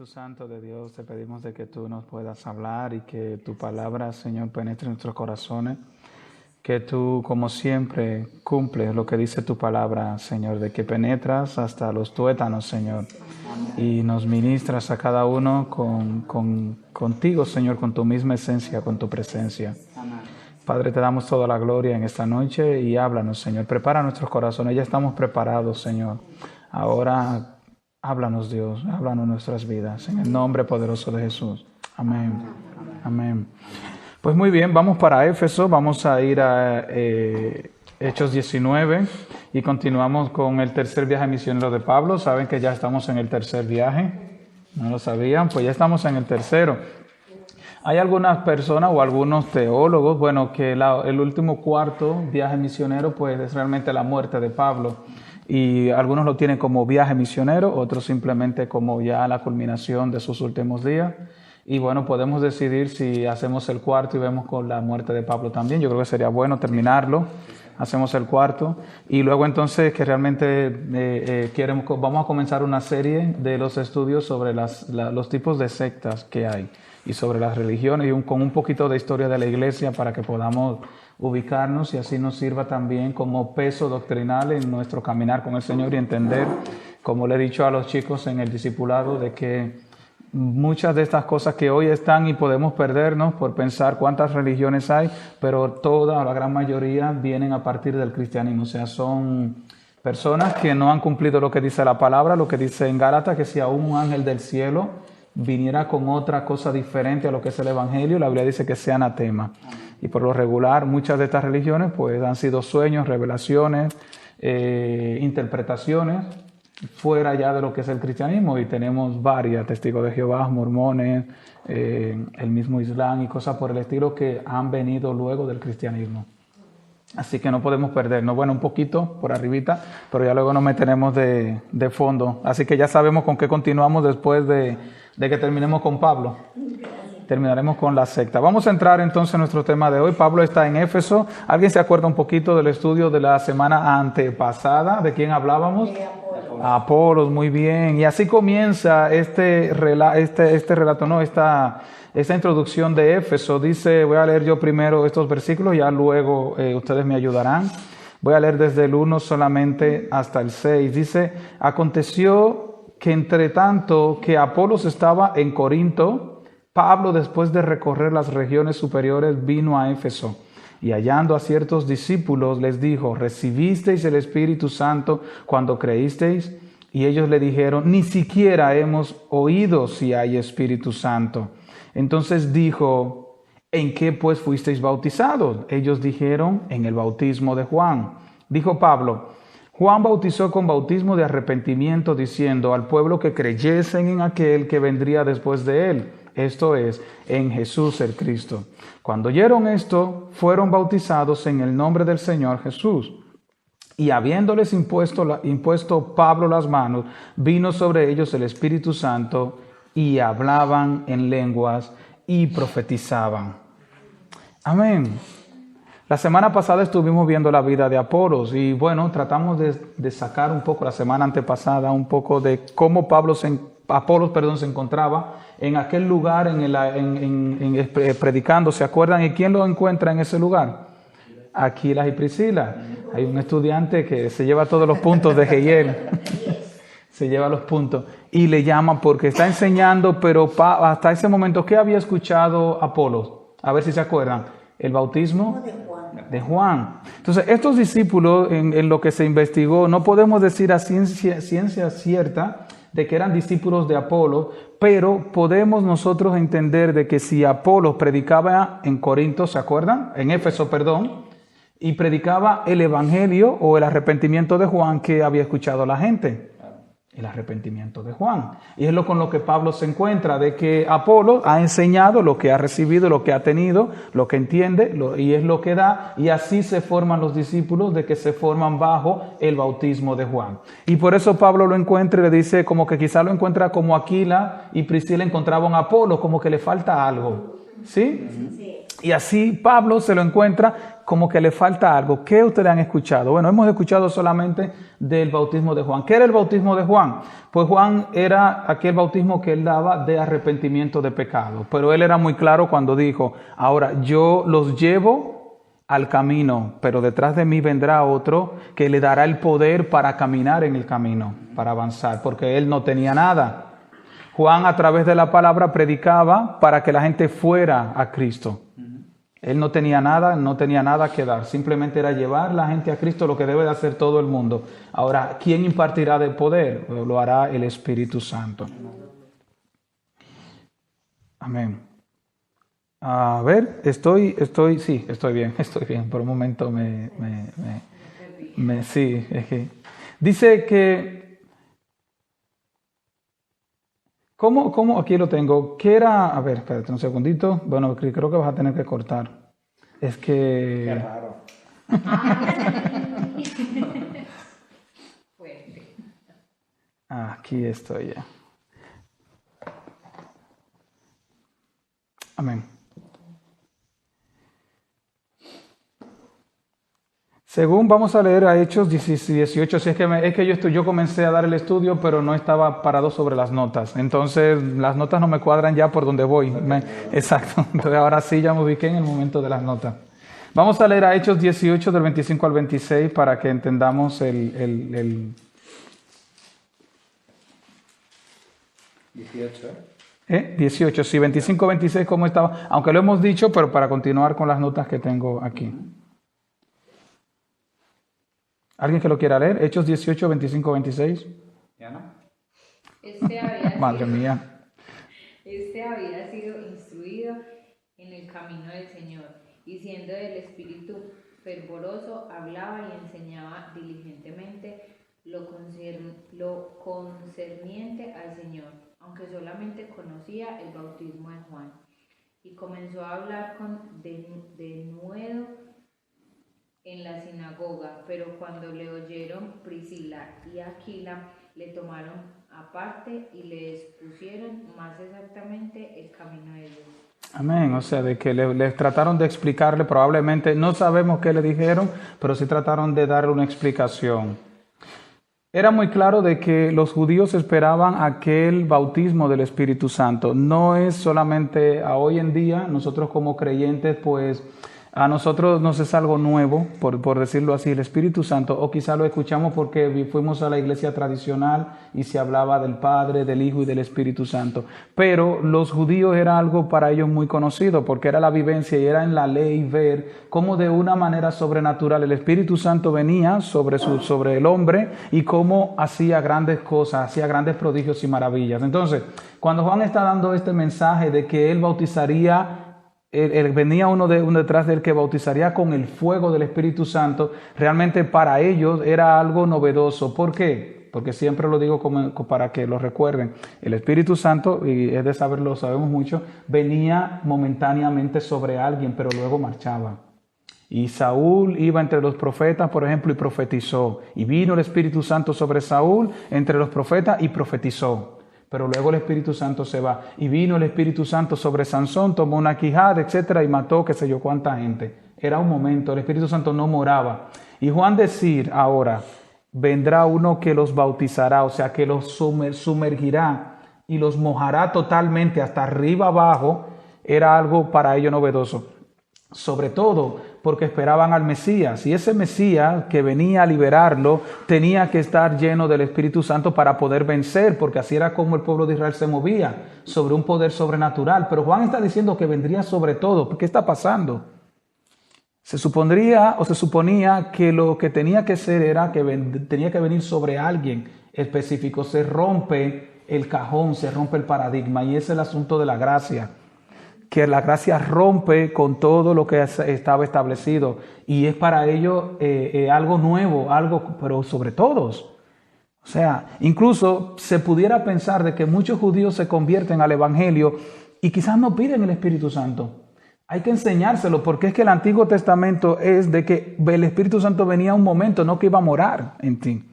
Espíritu Santo de Dios, te pedimos de que tú nos puedas hablar y que tu palabra, Señor, penetre en nuestros corazones. Que tú, como siempre, cumples lo que dice tu palabra, Señor, de que penetras hasta los tuétanos, Señor, y nos ministras a cada uno contigo, Señor, con tu misma esencia, con tu presencia. Padre, te damos toda la gloria en esta noche y háblanos, Señor. Prepara nuestros corazones, ya estamos preparados, Señor. Ahora háblanos, Dios, háblanos nuestras vidas, en el nombre poderoso de Jesús. Amén. Amén. Pues muy bien, vamos para Éfeso, vamos a ir a Hechos 19 y continuamos con el tercer viaje misionero de Pablo. Saben que ya estamos en el tercer viaje, ¿no lo sabían? Pues ya estamos en el tercero. Hay algunas personas o algunos teólogos, bueno, que el último cuarto viaje misionero pues es realmente la muerte de Pablo. Y algunos lo tienen como viaje misionero, otros simplemente como ya la culminación de sus últimos días. Y bueno, podemos decidir si hacemos el cuarto y vemos con la muerte de Pablo también. Yo creo que sería bueno terminarlo. Hacemos el cuarto. Y luego entonces que realmente vamos a comenzar una serie de los estudios sobre los tipos de sectas que hay. Y sobre las religiones y con un poquito de historia de la iglesia para que podamos ubicarnos y así nos sirva también como peso doctrinal en nuestro caminar con el Señor y entender, como le he dicho a los chicos en el discipulado, de que muchas de estas cosas que hoy están y podemos perdernos por pensar cuántas religiones hay, pero toda o la gran mayoría vienen a partir del cristianismo, o sea, son personas que no han cumplido lo que dice la palabra, lo que dice en Gálatas, que si aún un ángel del cielo viniera con otra cosa diferente a lo que es el Evangelio, la Biblia dice que sea anatema. Y por lo regular, muchas de estas religiones pues han sido sueños, revelaciones, interpretaciones fuera ya de lo que es el cristianismo, y tenemos varias, testigos de Jehová, mormones, el mismo Islam y cosas por el estilo que han venido luego del cristianismo. Así que no podemos perdernos. Bueno, un poquito por arribita, pero ya luego nos meteremos de fondo. Así que ya sabemos con qué continuamos después de que terminemos con Pablo. Terminaremos con la secta. Vamos a entrar entonces en nuestro tema de hoy. Pablo está en Éfeso. ¿Alguien se acuerda un poquito del estudio de la semana antepasada? ¿De quién hablábamos? Apolos, muy bien. Y así comienza esta introducción de Éfeso. Dice, voy a leer yo primero estos versículos, ya luego ustedes me ayudarán. Voy a leer desde el 1 solamente hasta el 6. Dice, aconteció que entre tanto que Apolos estaba en Corinto, Pablo, después de recorrer las regiones superiores, vino a Éfeso. Y hallando a ciertos discípulos, les dijo, ¿recibisteis el Espíritu Santo cuando creísteis? Y ellos le dijeron, ni siquiera hemos oído si hay Espíritu Santo. Entonces dijo, ¿en qué pues fuisteis bautizados? Ellos dijeron, en el bautismo de Juan. Dijo Pablo, Juan bautizó con bautismo de arrepentimiento, diciendo al pueblo que creyesen en aquel que vendría después de él, esto es, en Jesús el Cristo. Cuando oyeron esto, fueron bautizados en el nombre del Señor Jesús. Y habiéndoles impuesto Pablo las manos, vino sobre ellos el Espíritu Santo, y hablaban en lenguas y profetizaban. Amén. La semana pasada estuvimos viendo la vida de Apolos y bueno, tratamos de sacar un poco, la semana antepasada, un poco de cómo Apolos se encontraba en aquel lugar, predicando. ¿Se acuerdan? ¿Y quién lo encuentra en ese lugar? Aquilas y Priscila. Hay un estudiante que se lleva todos los puntos de Hegel. Se lleva los puntos y le llama porque está enseñando, pero hasta ese momento, ¿qué había escuchado Apolos? A ver si se acuerdan. El bautismo de Juan. Entonces, estos discípulos, en lo que se investigó, no podemos decir a ciencia cierta de que eran discípulos de Apolos, pero podemos nosotros entender de que si Apolos predicaba en Corinto, ¿se acuerdan? En Éfeso, perdón, y predicaba el evangelio o el arrepentimiento de Juan, que había escuchado la gente. El arrepentimiento de Juan. Y es con lo que Pablo se encuentra, de que Apolo ha enseñado lo que ha recibido, lo que ha tenido, lo que entiende, y es lo que da, y así se forman los discípulos, de que se forman bajo el bautismo de Juan. Y por eso Pablo lo encuentra y le dice, como que quizá lo encuentra como Aquila y Priscila encontraban a Apolo, como que le falta algo. ¿Sí? Sí. Y así Pablo se lo encuentra como que le falta algo. ¿Qué ustedes han escuchado? Bueno, hemos escuchado solamente del bautismo de Juan. ¿Qué era el bautismo de Juan? Pues Juan era aquel bautismo que él daba de arrepentimiento de pecado. Pero él era muy claro cuando dijo, ahora yo los llevo al camino, pero detrás de mí vendrá otro que le dará el poder para caminar en el camino, para avanzar, porque él no tenía nada. Juan a través de la palabra predicaba para que la gente fuera a Cristo. Él no tenía nada que dar, simplemente era llevar la gente a Cristo, lo que debe de hacer todo el mundo. Ahora, ¿quién impartirá del poder? Lo hará el Espíritu Santo. Amén. A ver, estoy bien. Por un momento sí, es que dice que ¿Cómo? Aquí lo tengo. ¿Qué era? A ver, espérate un segundito. Bueno, creo que vas a tener que cortar. Es que... Qué raro. Aquí estoy ya. Amén. Según vamos a leer a Hechos 18, si es que yo comencé a dar el estudio, pero no estaba parado sobre las notas. Entonces, las notas no me cuadran ya por donde voy. Exacto. Entonces, ahora sí ya me ubiqué en el momento de las notas. Vamos a leer a Hechos 18, del 25 al 26, para que entendamos el 18, 18, sí, 25, 26, ¿cómo estaba? Aunque lo hemos dicho, pero para continuar con las notas que tengo aquí. ¿Alguien que lo quiera leer? Hechos 18, 25, 26. ¿Ya no? Madre mía. Este había sido instruido en el camino del Señor, y siendo del espíritu fervoroso, hablaba y enseñaba diligentemente lo concerniente al Señor, aunque solamente conocía el bautismo de Juan. Y comenzó a hablar con denuedo en la sinagoga, pero cuando le oyeron Priscila y Aquila, le tomaron aparte y le expusieron más exactamente el camino de Dios. Amén, o sea, de que les trataron de explicarle, probablemente, no sabemos qué le dijeron, pero sí trataron de darle una explicación. Era muy claro de que los judíos esperaban aquel bautismo del Espíritu Santo. No es solamente a hoy en día, nosotros como creyentes, pues a nosotros nos es algo nuevo, por decirlo así, el Espíritu Santo, o quizá lo escuchamos porque fuimos a la iglesia tradicional y se hablaba del Padre, del Hijo y del Espíritu Santo. Pero los judíos era algo para ellos muy conocido, porque era la vivencia y era en la ley ver cómo de una manera sobrenatural el Espíritu Santo venía sobre el hombre y cómo hacía grandes cosas, hacía grandes prodigios y maravillas. Entonces, cuando Juan está dando este mensaje de que él bautizaría, venía uno detrás del que bautizaría con el fuego del Espíritu Santo, realmente para ellos era algo novedoso. ¿Por qué? Porque siempre lo digo para que lo recuerden. El Espíritu Santo, y es de saberlo, sabemos mucho, venía momentáneamente sobre alguien, pero luego marchaba. Y Saúl iba entre los profetas, por ejemplo, y profetizó. Y vino el Espíritu Santo sobre Saúl entre los profetas y profetizó. Pero luego el Espíritu Santo se va. Y vino el Espíritu Santo sobre Sansón, tomó una quijada, etcétera, y mató qué sé yo cuánta gente. Era un momento, el Espíritu Santo no moraba. Y Juan decir ahora, vendrá uno que los bautizará, o sea, que los sumergirá y los mojará totalmente hasta arriba abajo, era algo para ellos novedoso. Sobre todo porque esperaban al Mesías, y ese Mesías que venía a liberarlo tenía que estar lleno del Espíritu Santo para poder vencer, porque así era como el pueblo de Israel se movía, sobre un poder sobrenatural. Pero Juan está diciendo que vendría sobre todo. ¿Qué está pasando? Se suponía que lo que tenía que ser era que tenía que venir sobre alguien específico. Se rompe el cajón, se rompe el paradigma, y ese es el asunto de la gracia. Que la gracia rompe con todo lo que estaba establecido, y es para ellos algo nuevo, pero sobre todos. O sea, incluso se pudiera pensar de que muchos judíos se convierten al Evangelio y quizás no piden el Espíritu Santo. Hay que enseñárselo, porque es que el Antiguo Testamento es de que el Espíritu Santo venía un momento, no que iba a morar en ti.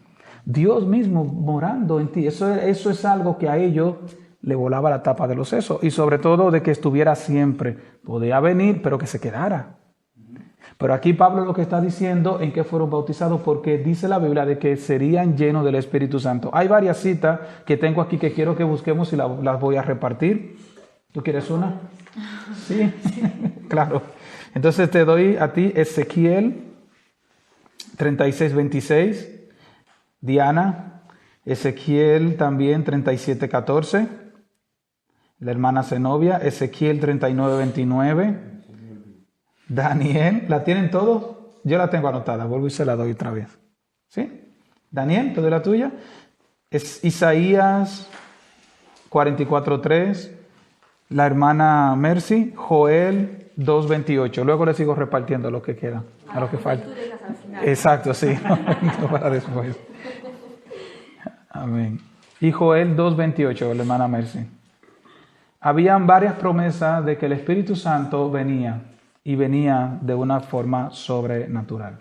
Dios mismo morando en ti, eso es algo que a ellos le volaba la tapa de los sesos, y sobre todo de que estuviera siempre. Podía venir, pero que se quedara. Pero aquí Pablo lo que está diciendo en que fueron bautizados, porque dice la Biblia de que serían llenos del Espíritu Santo. Hay varias citas que tengo aquí que quiero que busquemos y las voy a repartir. ¿Tú quieres una? Sí, claro. Entonces te doy a ti Ezequiel 36:26, Diana, Ezequiel también 37:14, la hermana Zenobia, Ezequiel 39:29, Daniel, ¿la tienen todos? Yo la tengo anotada, vuelvo y se la doy otra vez. ¿Sí? Daniel, ¿te doy la tuya? Es Isaías 44:3, la hermana Mercy, Joel 2:28. Luego le sigo repartiendo lo que queda, a lo que falta. Exacto, sí. Para después. Amén. Y Joel 2:28, la hermana Mercy. Habían varias promesas de que el Espíritu Santo venía y venía de una forma sobrenatural.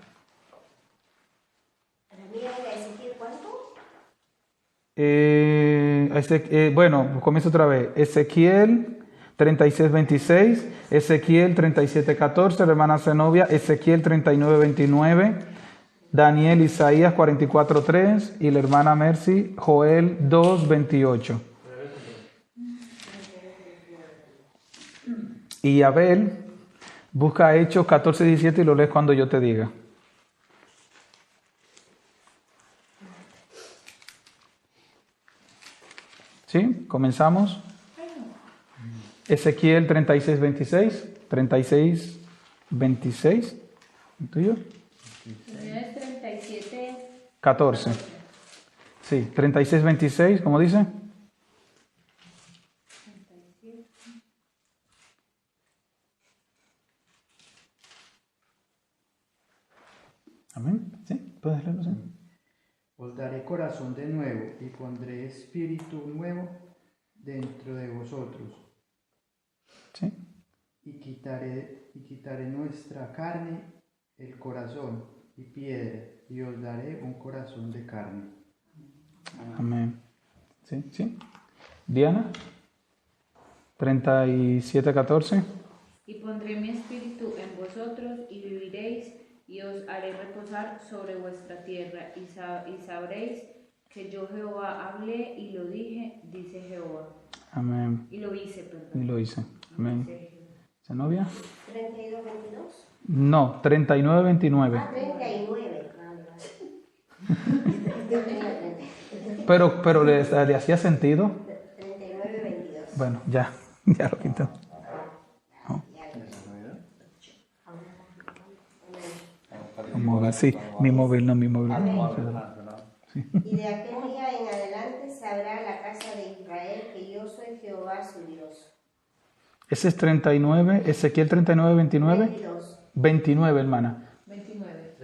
Bueno, comienzo otra vez. Ezequiel 36:26, Ezequiel 37:14, la hermana Zenobia, Ezequiel 39:29, Daniel, Isaías 44:3 y la hermana Mercy, Joel 2:28. Y Abel, busca Hechos 14:17 y lo lees cuando yo te diga. ¿Sí? ¿Comenzamos? Ezequiel 36:26, 36:26, ¿tuyo? Es 37. 14. Sí, 36:26, ¿cómo dice? Amén. ¿Sí? ¿Puedes leerlo? ¿Sí? Os daré corazón de nuevo y pondré espíritu nuevo dentro de vosotros. ¿Sí? Y quitaré nuestra carne, el corazón y piedra, y os daré un corazón de carne. Amén. ¿Sí? ¿Sí? Diana, 37:14. Y pondré mi espíritu en vosotros y viviréis, y os haré reposar sobre vuestra tierra, y sabréis que yo Jehová hablé y lo dije, dice Jehová. Amén. Y lo hice, perdón. Y lo hice. Amén. ¿Zenobia? 32:22. No, 39:29. Ah, 39. Pero le hacía sentido. 39:22. Bueno, ya lo quito. Sí, mi móvil. Sí. Y de aquel día en adelante sabrá la casa de Israel que yo soy Jehová su Dios. Ese es 39, Ezequiel 39:29. 29, hermana. 29.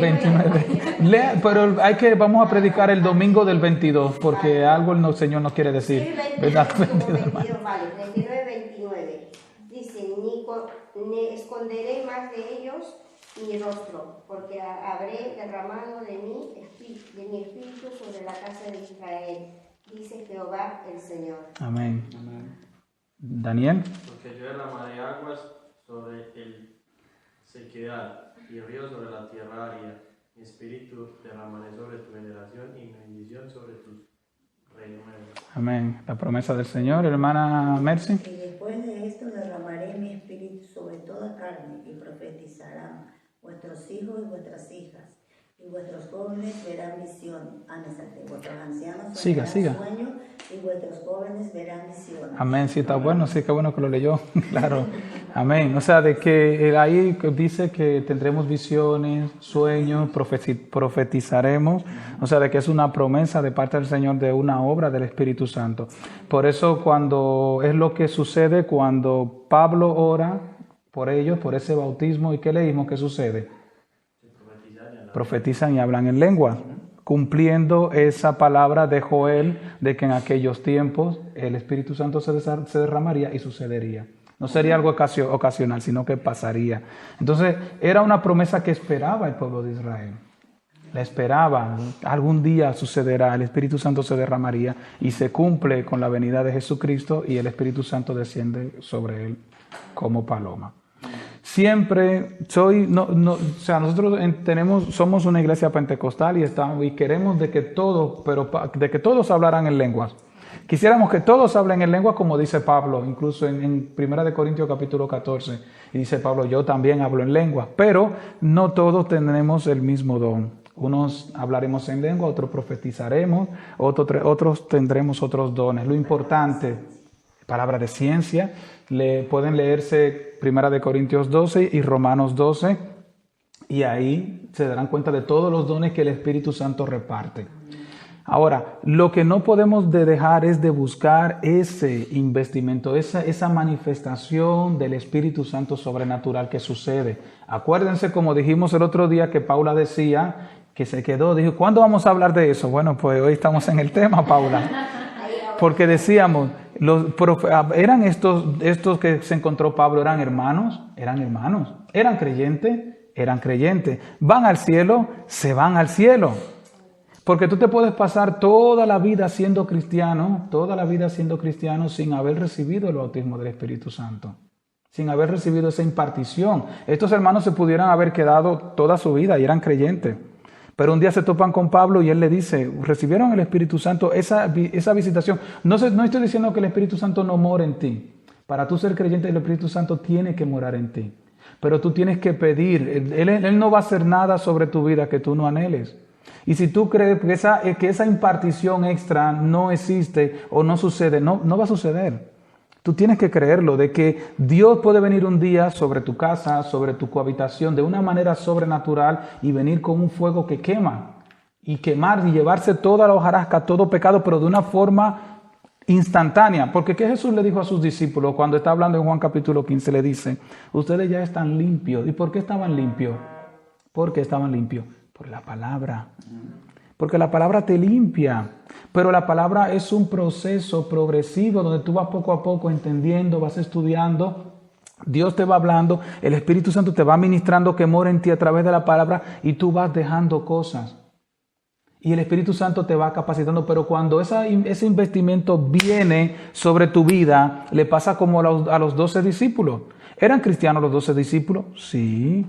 29. Lea, pero vamos a predicar el domingo del 22, porque algo el Señor nos quiere decir. Sí, ¿Verdad? 22, vale, 39:29. Dice, ni esconderé más de ellos mi rostro, porque habré derramado de mi espíritu sobre la casa de Israel, dice Jehová el Señor. Amén. Daniel. Porque yo derramaré aguas sobre el sequedad y ríos sobre la tierra árida. Mi espíritu derramaré sobre tu generación y mi bendición sobre tus reinos. Amén. La promesa del Señor, hermana Mercy. Y después de esto derramaré mi espíritu sobre toda carne y profetizarán vuestros hijos y vuestras hijas. Y vuestros jóvenes verán visión. Vuestros ancianos Siga. sueños y vuestros jóvenes verán visiones. Amén, sí, está bueno, sí, qué bueno que lo leyó, claro, amén. O sea, de que ahí dice que tendremos visiones, sueños, profetizaremos, o sea, de que es una promesa de parte del Señor de una obra del Espíritu Santo. Por eso cuando es lo que sucede cuando Pablo ora por ellos, por ese bautismo, ¿y qué leímos que sucede? Profetizan y hablan en lengua, cumpliendo esa palabra de Joel de que en aquellos tiempos el Espíritu Santo se derramaría y sucedería. No sería algo ocasional, sino que pasaría. Entonces, era una promesa que esperaba el pueblo de Israel. La esperaba, algún día sucederá, el Espíritu Santo se derramaría y se cumple con la venida de Jesucristo y el Espíritu Santo desciende sobre él como paloma. siempre o sea, nosotros somos una iglesia pentecostal y queremos de que todos hablaran en lenguas. Quisiéramos que todos hablen en lenguas, como dice Pablo, incluso en 1 Corintios capítulo 14, y dice Pablo, yo también hablo en lenguas, pero no todos tenemos el mismo don. Unos hablaremos en lengua, otros profetizaremos, otros tendremos otros dones. Lo importante, palabra de ciencia, pueden leerse 1 Corintios 12 y Romanos 12, y ahí se darán cuenta de todos los dones que el Espíritu Santo reparte. Ahora, lo que no podemos dejar es de buscar ese investimento, esa manifestación del Espíritu Santo sobrenatural que sucede. Acuérdense, como dijimos el otro día, que Paula decía que se quedó, dijo, ¿cuándo vamos a hablar de eso? Bueno, pues hoy estamos en el tema, Paula. Porque decíamos, eran estos que se encontró Pablo, eran hermanos, eran creyentes, van al cielo, se van al cielo. Porque tú te puedes pasar toda la vida siendo cristiano sin haber recibido el bautismo del Espíritu Santo, sin haber recibido esa impartición. Estos hermanos se pudieran haber quedado toda su vida y eran creyentes. Pero un día se topan con Pablo y él le dice, recibieron el Espíritu Santo, esa visitación. No estoy diciendo que el Espíritu Santo no mora en ti. Para tú ser creyente, el Espíritu Santo tiene que morar en ti. Pero tú tienes que pedir. Él no va a hacer nada sobre tu vida que tú no anheles. Y si tú crees que esa impartición extra no existe o no sucede, no va a suceder. Tú tienes que creerlo, de que Dios puede venir un día sobre tu casa, sobre tu cohabitación, de una manera sobrenatural y venir con un fuego que quema y quemar y llevarse toda la hojarasca, todo pecado, pero de una forma instantánea. Porque ¿qué Jesús le dijo a sus discípulos cuando está hablando en Juan capítulo 15? Le dice, ustedes ya están limpios. ¿Y por qué estaban limpios? ¿Por qué estaban limpios? Por la palabra. Porque la palabra te limpia. Pero la palabra es un proceso progresivo donde tú vas poco a poco entendiendo, vas estudiando, Dios te va hablando, el Espíritu Santo te va ministrando que mora en ti a través de la palabra y tú vas dejando cosas. Y el Espíritu Santo te va capacitando, pero cuando ese investimento viene sobre tu vida, le pasa como a los 12 discípulos. ¿Eran cristianos los 12 discípulos? Sí.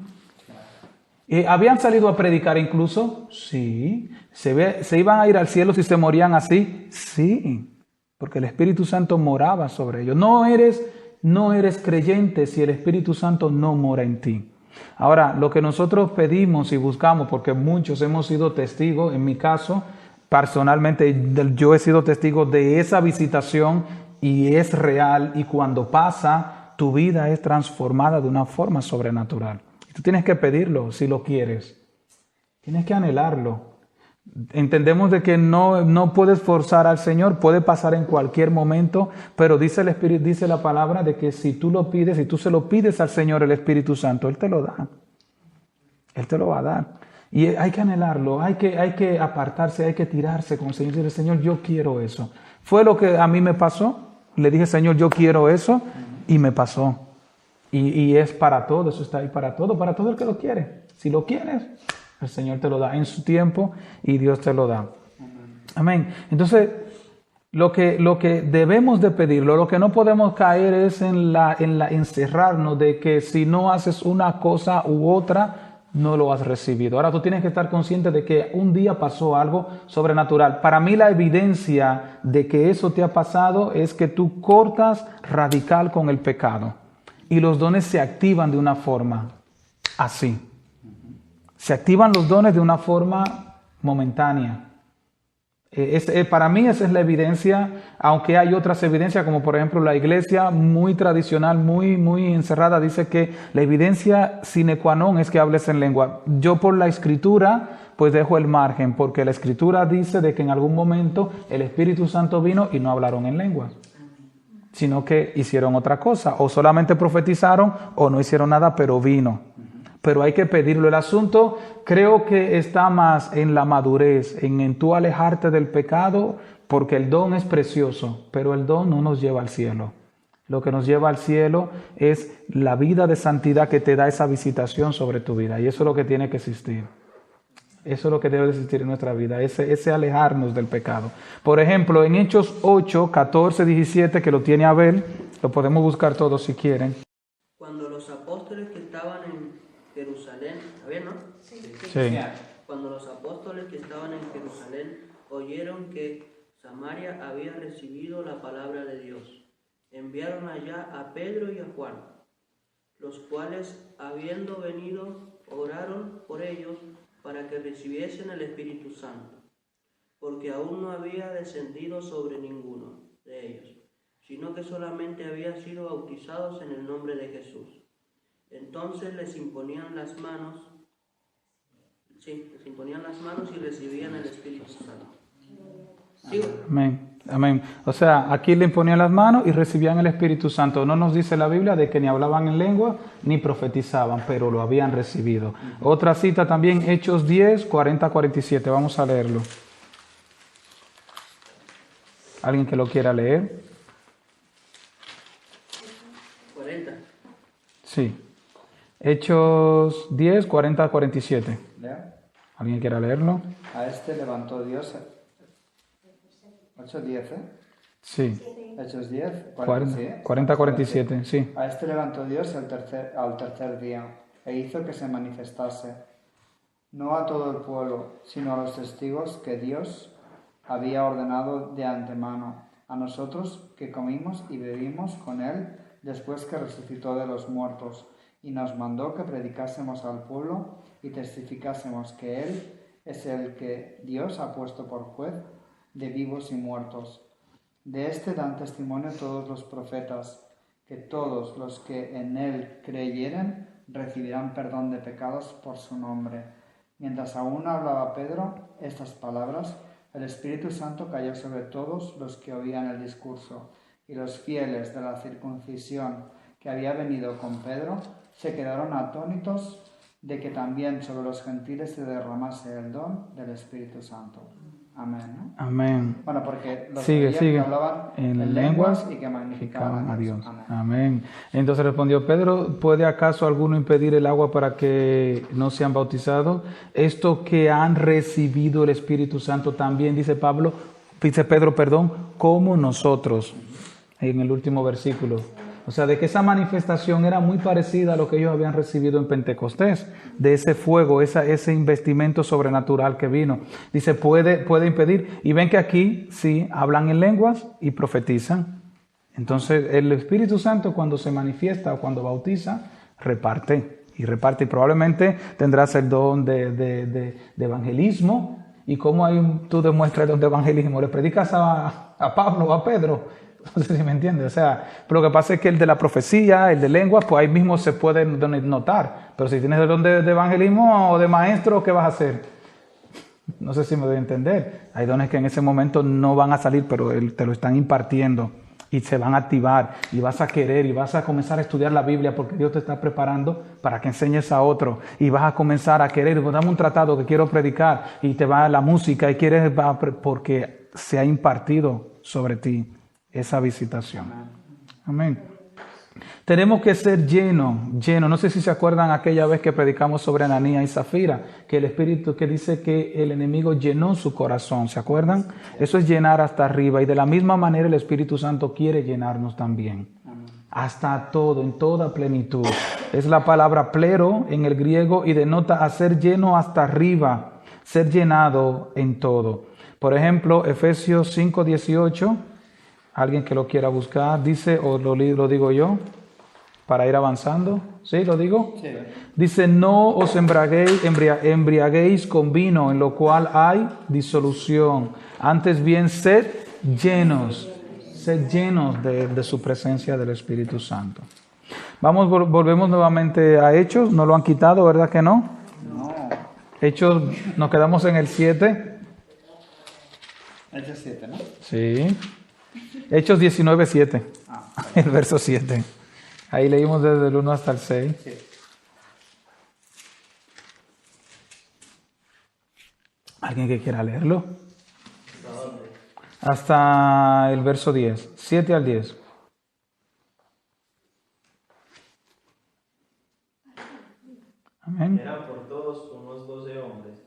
¿Habían salido a predicar incluso? Sí. ¿Se iban a ir al cielo si se morían así? Sí. Porque el Espíritu Santo moraba sobre ellos. No eres creyente si el Espíritu Santo no mora en ti. Ahora, lo que nosotros pedimos y buscamos, porque muchos hemos sido testigos, en mi caso, personalmente yo he sido testigo de esa visitación y es real, y cuando pasa, tu vida es transformada de una forma sobrenatural. Tú tienes que pedirlo si lo quieres. Tienes que anhelarlo. Entendemos de que no puedes forzar al Señor, puede pasar en cualquier momento, pero dice el Espíritu, dice la palabra de que si tú lo pides, si tú se lo pides al Señor, el Espíritu Santo, Él te lo da. Él te lo va a dar. Y hay que anhelarlo, hay que apartarse, hay que tirarse con el Señor y decir, Señor, yo quiero eso. Fue lo que a mí me pasó. Le dije, Señor, yo quiero eso, y me pasó. Y es para todo, eso está ahí para todo el que lo quiere. Si lo quieres, el Señor te lo da en su tiempo y Dios te lo da. Amén. Entonces, lo que debemos de pedirlo, lo que no podemos caer es en encerrarnos de que si no haces una cosa u otra, no lo has recibido. Ahora tú tienes que estar consciente de que un día pasó algo sobrenatural. Para mí la evidencia de que eso te ha pasado es que tú cortas radical con el pecado. Y los dones se activan de una forma así. Se activan los dones de una forma momentánea. Para mí esa es la evidencia, aunque hay otras evidencias, como por ejemplo la iglesia muy tradicional, muy encerrada, dice que la evidencia sine qua non es que hables en lengua. Yo por la escritura pues dejo el margen, porque la escritura dice de que en algún momento el Espíritu Santo vino y no hablaron en lengua, sino que hicieron otra cosa, o solamente profetizaron o no hicieron nada, pero vino. Pero hay que pedirlo. El asunto creo que está más en la madurez, en tú alejarte del pecado, porque el don es precioso, pero el don no nos lleva al cielo. Lo que nos lleva al cielo es la vida de santidad que te da esa visitación sobre tu vida, y eso es lo que tiene que existir. Eso es lo que debe existir en nuestra vida, ese alejarnos del pecado. Por ejemplo, en Hechos 8, 14, 17, que lo tiene Abel, lo podemos buscar todos si quieren. Cuando los apóstoles apóstoles que estaban en Jerusalén, ¿está bien, no? Sí. Cuando los apóstoles que estaban en Jerusalén oyeron que Samaria había recibido la palabra de Dios, enviaron allá a Pedro y a Juan, los cuales, habiendo venido, oraron por ellos para que recibiesen el Espíritu Santo, porque aún no había descendido sobre ninguno de ellos, sino que solamente habían sido bautizados en el nombre de Jesús. Entonces les imponían las manos y recibían el Espíritu Santo. ¿Sigo? Amén. Amén. O sea, aquí le imponían las manos y recibían el Espíritu Santo. No nos dice la Biblia de que ni hablaban en lengua ni profetizaban, pero lo habían recibido. Otra cita también, Hechos 10, 40-47. Vamos a leerlo. ¿Alguien que lo quiera leer? 40. Sí. Hechos 10, 40-47. ¿Leo? ¿Alguien quiera leerlo? A este levantó Dios. 8:10, ¿eh? Sí. Hechos 10, 40, ¿sí? 40-47, sí. A este levantó Dios al tercer día e hizo que se manifestase, no a todo el pueblo, sino a los testigos que Dios había ordenado de antemano, a nosotros que comimos y bebimos con él después que resucitó de los muertos, y nos mandó que predicásemos al pueblo y testificásemos que él es el que Dios ha puesto por juez de vivos y muertos. De este dan testimonio todos los profetas, que todos los que en él creyeren recibirán perdón de pecados por su nombre. Mientras aún hablaba Pedro estas palabras, el Espíritu Santo cayó sobre todos los que oían el discurso, y los fieles de la circuncisión que había venido con Pedro se quedaron atónitos de que también sobre los gentiles se derramase el don del Espíritu Santo. Amén, ¿no? Amén. Bueno, porque los Sigue. que hablaban En lenguas y que magnificaban a Dios. Amén. Amén. Entonces respondió Pedro, ¿puede acaso alguno impedir el agua para que no sean bautizados? Esto que han recibido el Espíritu Santo también, dice Pedro, como nosotros, en el último versículo. O sea, de que esa manifestación era muy parecida a lo que ellos habían recibido en Pentecostés, de ese fuego, ese investimento sobrenatural que vino. Dice, puede impedir. Y ven que aquí sí hablan en lenguas y profetizan. Entonces, el Espíritu Santo cuando se manifiesta o cuando bautiza, reparte. Y probablemente tendrás el don de evangelismo. ¿Y cómo tú demuestras el don de evangelismo? ¿Le predicas a Pablo o a Pedro? No sé si me entiendes. O sea, pero lo que pasa es que el de la profecía, el de lenguas, pues ahí mismo se puede notar. Pero si tienes el don de evangelismo o de maestro, ¿qué vas a hacer? No sé si me doy a entender. Hay dones que en ese momento no van a salir, pero te lo están impartiendo y se van a activar y vas a querer y vas a comenzar a estudiar la Biblia porque Dios te está preparando para que enseñes a otro y vas a comenzar a querer, dame un tratado que quiero predicar y te va la música y quieres porque se ha impartido sobre ti esa visitación. Amén. Tenemos que ser llenos. No sé si se acuerdan aquella vez que predicamos sobre Ananías y Zafira, que el Espíritu que dice que el enemigo llenó su corazón. ¿Se acuerdan? Eso es llenar hasta arriba. Y de la misma manera el Espíritu Santo quiere llenarnos también. Hasta todo, en toda plenitud. Es la palabra plero en el griego y denota hacer lleno hasta arriba. Ser llenado en todo. Por ejemplo, Efesios 5:18. Alguien que lo quiera buscar, dice, o lo digo yo, para ir avanzando. ¿Sí? ¿Lo digo? Sí. Dice, no os embriaguéis con vino, en lo cual hay disolución. Antes bien, sed llenos de su presencia del Espíritu Santo. Volvemos nuevamente a Hechos. ¿No lo han quitado, verdad que no? No. Hechos, nos quedamos en el 7. Hechos 7, ¿no? Sí. Hechos 19:7, el verso 7. Ahí leímos desde el 1 hasta el 6. Sí. ¿Alguien que quiera leerlo? Hasta el verso 10, 7 al 10. Amén. Eran por todos unos 12 hombres,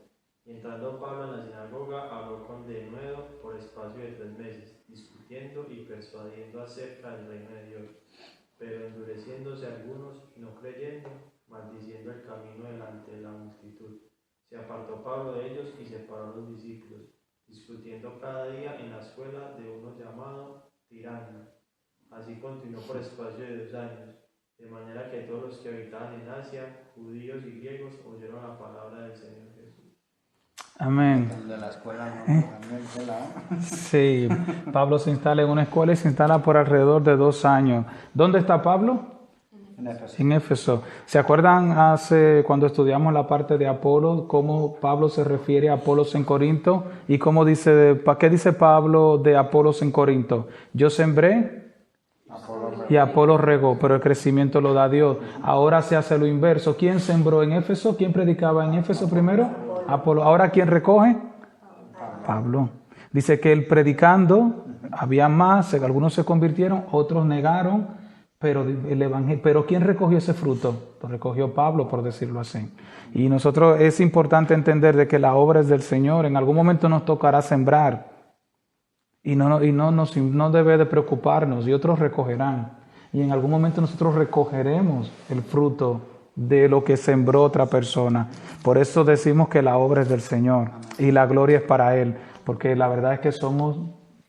y entrando Pablo en la sinagoga, habló con denuedo por espacio de 3 meses, discutiendo y persuadiendo acerca del reino de Dios, Pero endureciéndose algunos y no creyendo, maldiciendo el camino delante de la multitud, se apartó Pablo de ellos y separó a los discípulos, discutiendo cada día en la escuela de uno llamado Tirano. Así continuó por espacio de 2 años, de manera que todos los que habitaban en Asia, judíos y griegos, oyeron la palabra del Señor Jesús. Amén. El de la escuela no, también escuela, ¿eh? Sí, Pablo se instala en una escuela y se instala por alrededor de 2 años. ¿Dónde está Pablo? En Éfeso. En Éfeso. ¿Se acuerdan cuando estudiamos la parte de Apolo, cómo Pablo se refiere a Apolos en Corinto? ¿Y qué dice Pablo de Apolos en Corinto? Yo sembré y Apolo regó, pero el crecimiento lo da Dios. Ahora se hace lo inverso. ¿Quién sembró en Éfeso? ¿Quién predicaba en Éfeso primero? Apolo. ¿Ahora quién recoge? Pablo. Dice que él predicando, había más, algunos se convirtieron, otros negaron, pero el evangelio, pero ¿quién recogió ese fruto? Lo recogió Pablo, por decirlo así. Y nosotros es importante entender de que la obra es del Señor. En algún momento nos tocará sembrar y no debe de preocuparnos, y otros recogerán. Y en algún momento nosotros recogeremos el fruto de lo que sembró otra persona. Por eso decimos que la obra es del Señor y la gloria es para Él, porque la verdad es que somos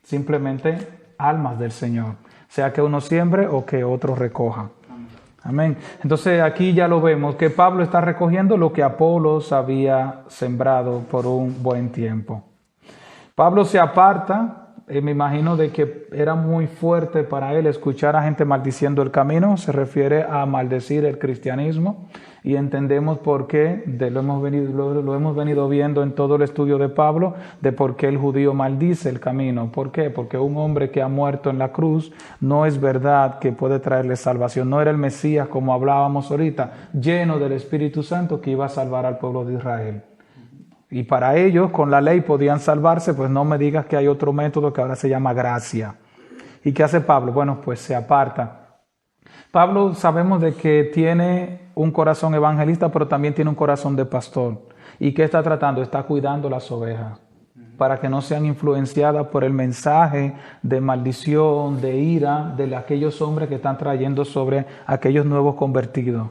simplemente almas del Señor, sea que uno siembre o que otro recoja. Amén. Entonces aquí ya lo vemos, que Pablo está recogiendo lo que Apolos había sembrado por un buen tiempo. Pablo se aparta. Me imagino de que era muy fuerte para él escuchar a gente maldiciendo el camino. Se refiere a maldecir el cristianismo, y entendemos por qué, lo hemos venido viendo en todo el estudio de Pablo, de por qué el judío maldice el camino. ¿Por qué? Porque un hombre que ha muerto en la cruz no es verdad que puede traerle salvación. No era el Mesías, como hablábamos ahorita, lleno del Espíritu Santo, que iba a salvar al pueblo de Israel. Y para ellos, con la ley podían salvarse, pues no me digas que hay otro método que ahora se llama gracia. ¿Y qué hace Pablo? Bueno, pues se aparta. Pablo sabemos de que tiene un corazón evangelista, pero también tiene un corazón de pastor. ¿Y qué está tratando? Está cuidando las ovejas, para que no sean influenciadas por el mensaje de maldición, de ira, de aquellos hombres que están trayendo sobre aquellos nuevos convertidos.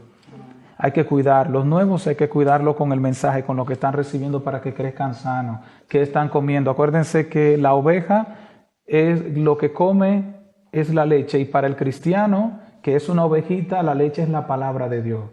Hay que cuidar, los nuevos hay que cuidarlo con el mensaje, con lo que están recibiendo para que crezcan sanos, que están comiendo. Acuérdense que la oveja es lo que come, es la leche, y para el cristiano, que es una ovejita, la leche es la palabra de Dios,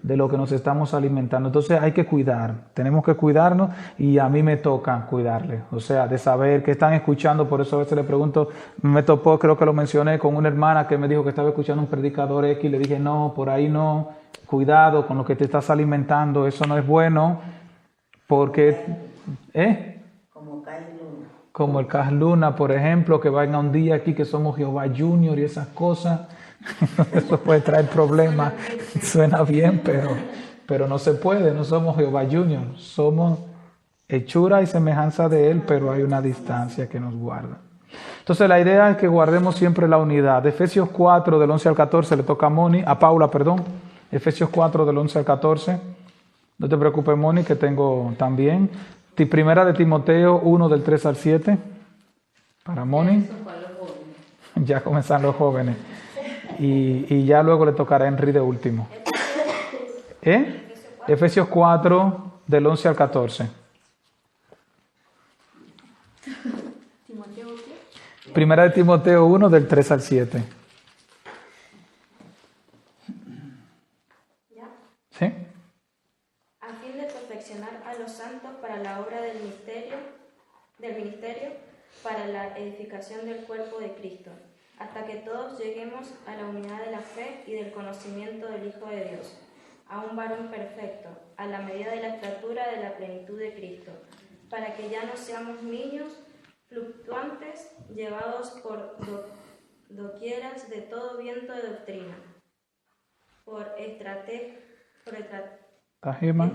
de lo que nos estamos alimentando. Entonces hay que cuidar, tenemos que cuidarnos, y a mí me toca cuidarle, o sea, de saber que están escuchando. Por eso a veces le pregunto, me topó, creo que lo mencioné, con una hermana que me dijo que estaba escuchando un predicador X, y le dije, no, por ahí no. Cuidado con lo que te estás alimentando, eso no es bueno, porque, como el Cas Luna, por ejemplo, que venga un día aquí que somos Jehová Junior y esas cosas, eso puede traer problemas. Suena bien, pero no se puede, no somos Jehová Junior, somos hechura y semejanza de Él, pero hay una distancia que nos guarda. Entonces la idea es que guardemos siempre la unidad. Efesios 4 del 11 al 14 le toca a Paula. Efesios 4 del 11 al 14. No te preocupes, Moni, que tengo también. Primera de Timoteo 1 del 3 al 7. Para Moni. Ya comienzan los jóvenes. Y ya luego le tocará a Henry de último. Efesios 4 del 11 al 14. Primera de Timoteo 1 del 3 al 7. ¿Sí? A fin de perfeccionar a los santos para la obra del ministerio, para la edificación del cuerpo de Cristo, hasta que todos lleguemos a la unidad de la fe y del conocimiento del Hijo de Dios, a un varón perfecto, a la medida de la estatura de la plenitud de Cristo, para que ya no seamos niños fluctuantes, llevados por doquieras de todo viento de doctrina, por estratagema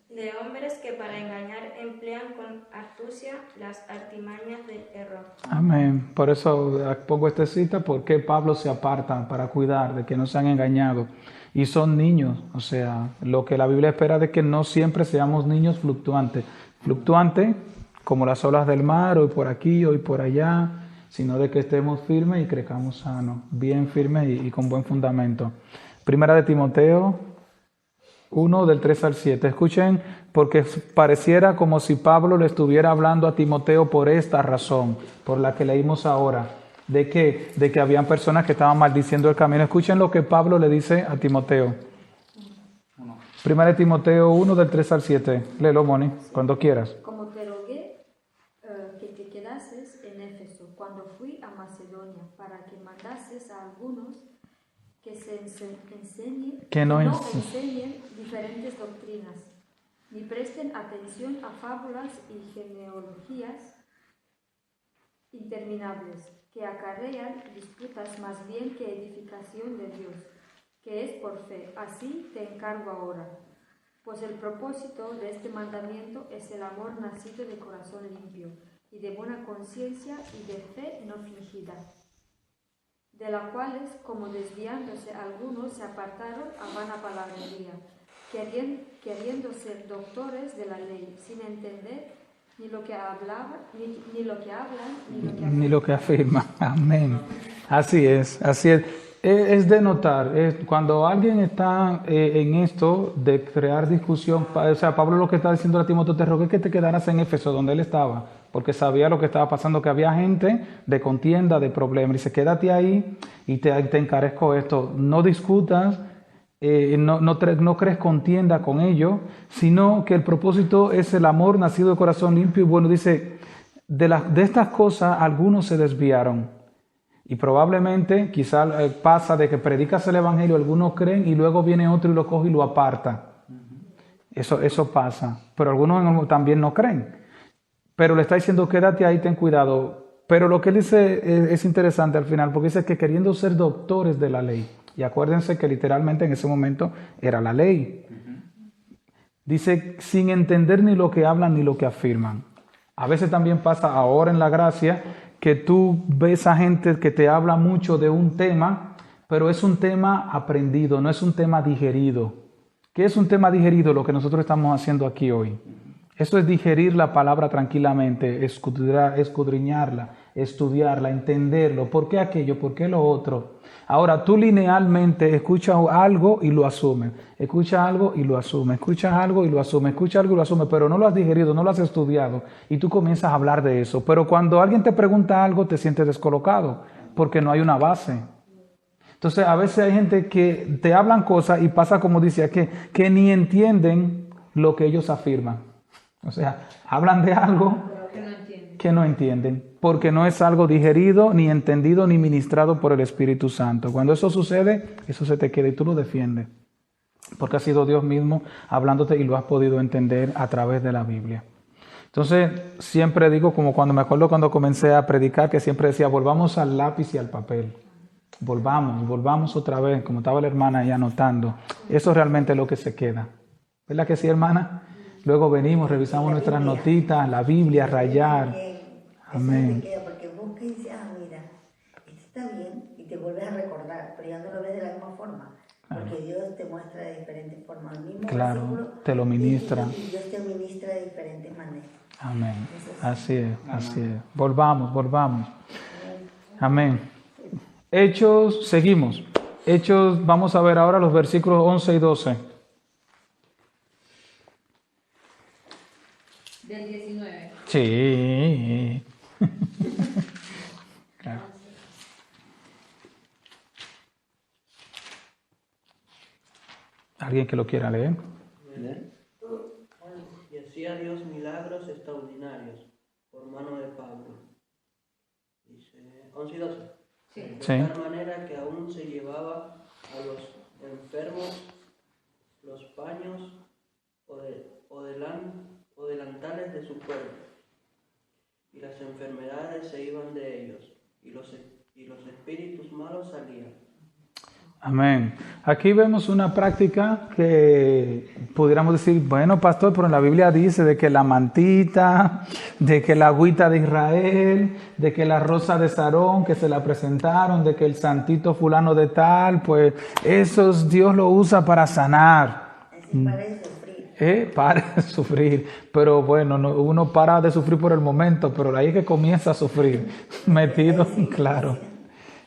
de hombres que para engañar emplean con astucia las artimañas del error. Amén. Por eso pongo esta cita, porque Pablo se aparta para cuidar de que no sean engañados. Y son niños, o sea, lo que la Biblia espera de que no siempre seamos niños fluctuantes. Fluctuantes como las olas del mar, hoy por aquí, hoy por allá, sino de que estemos firmes y crezcamos sanos, bien firmes y con buen fundamento. Primera de Timoteo 1, del 3 al 7. Escuchen, porque pareciera como si Pablo le estuviera hablando a Timoteo por esta razón, por la que leímos ahora. ¿De qué? De que habían personas que estaban maldiciendo el camino. Escuchen lo que Pablo le dice a Timoteo. Primera de Timoteo 1, del 3 al 7. Léelo, Moni, cuando quieras. Como te rogué que te quedases en Éfeso cuando fui a Macedonia, para que mandases a algunos que no enseñen diferentes doctrinas, ni presten atención a fábulas y genealogías interminables, que acarrean disputas más bien que edificación de Dios, que es por fe. Así te encargo ahora. Pues el propósito de este mandamiento es el amor nacido de corazón limpio y de buena conciencia y de fe no fingida, de la cuales, como desviándose algunos, se apartaron a vana palabrería, queriendo ser doctores de la ley, sin entender ni lo que hablan, ni lo que afirman. Amén. Así es, así es. Es de notar, cuando alguien está en esto de crear discusión, o sea, Pablo lo que está diciendo a Timoteo, te rogué que te quedaras en Éfeso, donde él estaba, porque sabía lo que estaba pasando, que había gente de contienda, de problemas. Dice, quédate ahí y te encarezco esto. No discutas, no crees contienda con ellos, sino que el propósito es el amor nacido de corazón limpio y bueno. Dice, de estas cosas algunos se desviaron. Y probablemente, quizás pasa de que predicas el evangelio, algunos creen y luego viene otro y lo coge y lo aparta. Eso pasa. Pero algunos también no creen. Pero le está diciendo, quédate ahí, ten cuidado. Pero lo que él dice es interesante al final, porque dice que queriendo ser doctores de la ley. Y acuérdense que literalmente en ese momento era la ley. Dice, sin entender ni lo que hablan ni lo que afirman. A veces también pasa ahora en la gracia que tú ves a gente que te habla mucho de un tema, pero es un tema aprendido, no es un tema digerido. ¿Qué es un tema digerido? Lo que nosotros estamos haciendo aquí hoy. Esto es digerir la palabra tranquilamente, escudriñarla, estudiarla, entenderlo. ¿Por qué aquello? ¿Por qué lo otro? Ahora, tú linealmente escuchas algo y lo asumes. Escuchas algo y lo asumes. Escuchas algo y lo asumes. Escuchas algo y lo asumes, pero no lo has digerido, no lo has estudiado. Y tú comienzas a hablar de eso. Pero cuando alguien te pregunta algo, te sientes descolocado, porque no hay una base. Entonces, a veces hay gente que te hablan cosas y pasa como dice aquí, que ni entienden lo que ellos afirman. O sea, hablan de algo que no entienden, porque no es algo digerido, ni entendido, ni ministrado por el Espíritu Santo. Cuando eso sucede, eso se te queda y tú lo defiendes, porque ha sido Dios mismo hablándote y lo has podido entender a través de la Biblia. Entonces, siempre digo, como cuando me acuerdo cuando comencé a predicar, que siempre decía, volvamos al lápiz y al papel. Volvamos otra vez, como estaba la hermana ahí anotando. Eso es realmente lo que se queda. ¿Verdad que sí, hermana? Luego venimos, revisamos nuestras notitas, la Biblia, rayar. Amén. Porque buscas y dices, mira, esto está bien, y te vuelves a recordar, pero ya no lo ves de la misma forma. Porque Dios te muestra de diferentes formas. El mismo versículo, te lo ministra. Y Dios te ministra de diferentes maneras. Amén. Así es. Volvamos. Amén. Hechos, seguimos. Hechos, vamos a ver ahora los versículos 11 y 12. Del 19. Sí. Claro. ¿Alguien que lo quiera leer? Y hacía Dios milagros extraordinarios por mano de Pablo. Dice 11 y 12. Sí. De tal manera que aún se llevaba a los enfermos los paños o delantales de su cuerpo, y las enfermedades se iban de ellos, y los espíritus malos salían. Amén. Aquí vemos una práctica que pudiéramos decir, bueno, pastor, pero en la Biblia dice de que la mantita, de que la agüita de Israel, de que la rosa de Sarón que se la presentaron, de que el santito fulano de tal, pues esos Dios lo usa para sanar. Es decir, para sufrir. Pare de sufrir. Pero bueno, uno para de sufrir por el momento, pero ahí es que comienza a sufrir, metido, claro,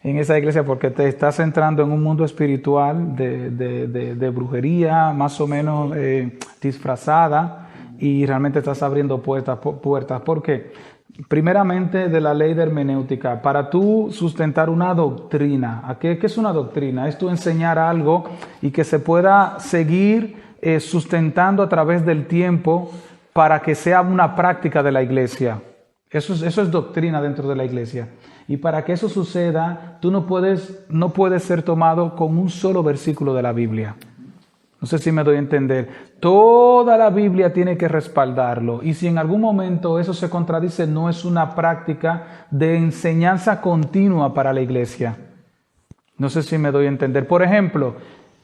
en esa iglesia, porque te estás entrando en un mundo espiritual de brujería, más o menos disfrazada, y realmente estás abriendo puertas. ¿Por qué? Primeramente, de la ley de hermenéutica, para tú sustentar una doctrina. ¿Qué es una doctrina? Es tú enseñar algo y que se pueda seguir sustentando a través del tiempo para que sea una práctica de la iglesia. Eso es doctrina dentro de la iglesia. Y para que eso suceda, tú no puedes ser tomado con un solo versículo de la Biblia. No sé si me doy a entender. Toda la Biblia tiene que respaldarlo. Y si en algún momento eso se contradice, no es una práctica de enseñanza continua para la iglesia. No sé si me doy a entender. Por ejemplo,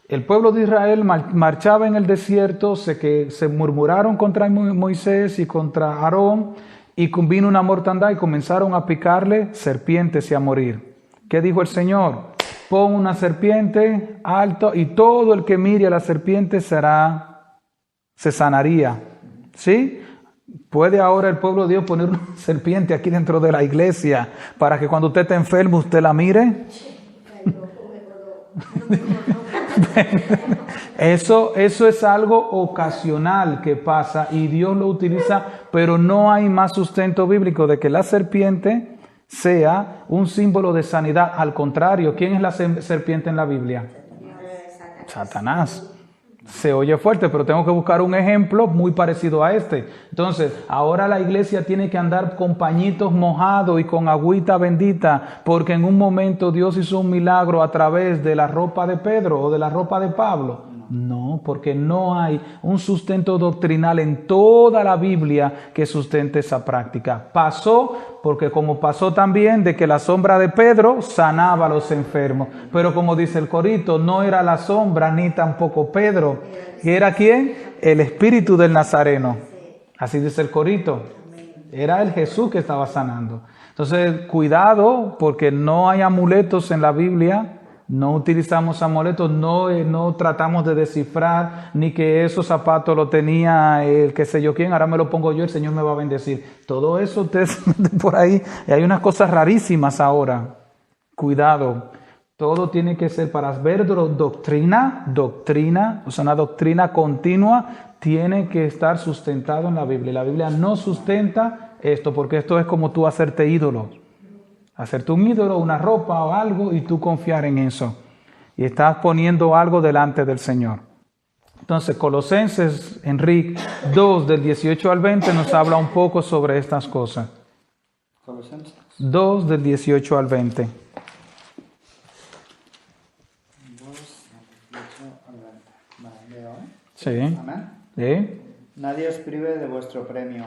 el pueblo de Israel marchaba en el desierto, se murmuraron contra Moisés y contra Aarón, y vino una mortandad y comenzaron a picarle serpientes y a morir. ¿Qué dijo el Señor? Pon una serpiente alto y todo el que mire a la serpiente se sanaría. ¿Sí? ¿Puede ahora el pueblo de Dios poner una serpiente aquí dentro de la iglesia para que cuando usted esté enfermo usted la mire? Eso es algo ocasional que pasa y Dios lo utiliza, pero no hay más sustento bíblico de que la serpiente sea un símbolo de sanidad. Al contrario, ¿quién es la serpiente en la Biblia? Satanás. Se oye fuerte, pero tengo que buscar un ejemplo muy parecido a este. Entonces, ahora la iglesia tiene que andar con pañitos mojados y con agüita bendita, porque en un momento Dios hizo un milagro a través de la ropa de Pedro o de la ropa de Pablo. No, porque no hay un sustento doctrinal en toda la Biblia que sustente esa práctica. Pasó, porque como pasó también de que la sombra de Pedro sanaba a los enfermos. Pero como dice el corito, no era la sombra ni tampoco Pedro. ¿Y era quién? El espíritu del Nazareno. Así dice el corito. Era el Jesús que estaba sanando. Entonces, cuidado, porque no hay amuletos en la Biblia. No utilizamos amuletos, no tratamos de descifrar, ni que esos zapatos lo tenía el qué sé yo quién, ahora me lo pongo yo, el Señor me va a bendecir. Todo eso ustedes por ahí, y hay unas cosas rarísimas ahora. Cuidado, todo tiene que ser para ver doctrina, o sea, una doctrina continua, tiene que estar sustentado en la Biblia. La Biblia no sustenta esto, porque esto es como tú hacerte ídolo. Hacerte un ídolo, una ropa o algo y tú confiar en eso. Y estás poniendo algo delante del Señor. Entonces, Colosenses, Enrique, 2 del 18 al 20 nos habla un poco sobre estas cosas. Colosenses 2 del 18 al 20. 2, 18 al 20. Vale, leo, ¿eh? Sí. Amén. ¿Sí? Nadie os prive de vuestro premio,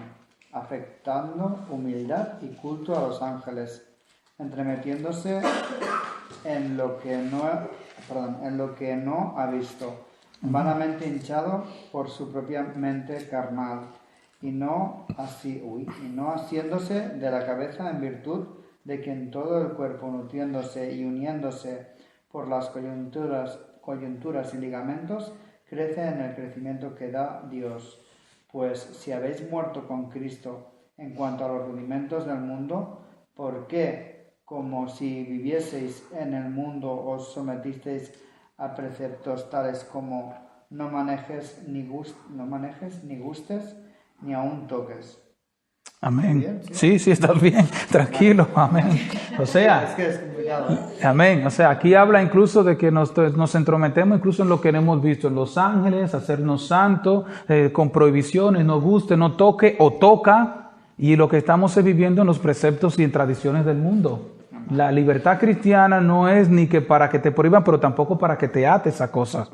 afectando humildad y culto a los ángeles, entremetiéndose en lo que no ha visto, vanamente hinchado por su propia mente carnal, y no asiéndose de la cabeza en virtud de que en todo el cuerpo, nutriéndose y uniéndose por las coyunturas y ligamentos, crece en el crecimiento que da Dios. Pues si habéis muerto con Cristo en cuanto a los rudimentos del mundo, ¿por qué, como si vivieseis en el mundo, os sometisteis a preceptos tales como no manejes, ni gustes, ni aun toques? Amén. ¿Bien? Sí, estás bien, tranquilo, amén. O sea, Es que es complicado, ¿eh? amén. O sea, aquí habla incluso de que nos entrometemos incluso en lo que hemos visto en los ángeles, hacernos santos, con prohibiciones, no guste, no toque o toca, y lo que estamos viviendo en los preceptos y en tradiciones del mundo. La libertad cristiana no es ni que para que te prohíban, pero tampoco para que te ates a cosas.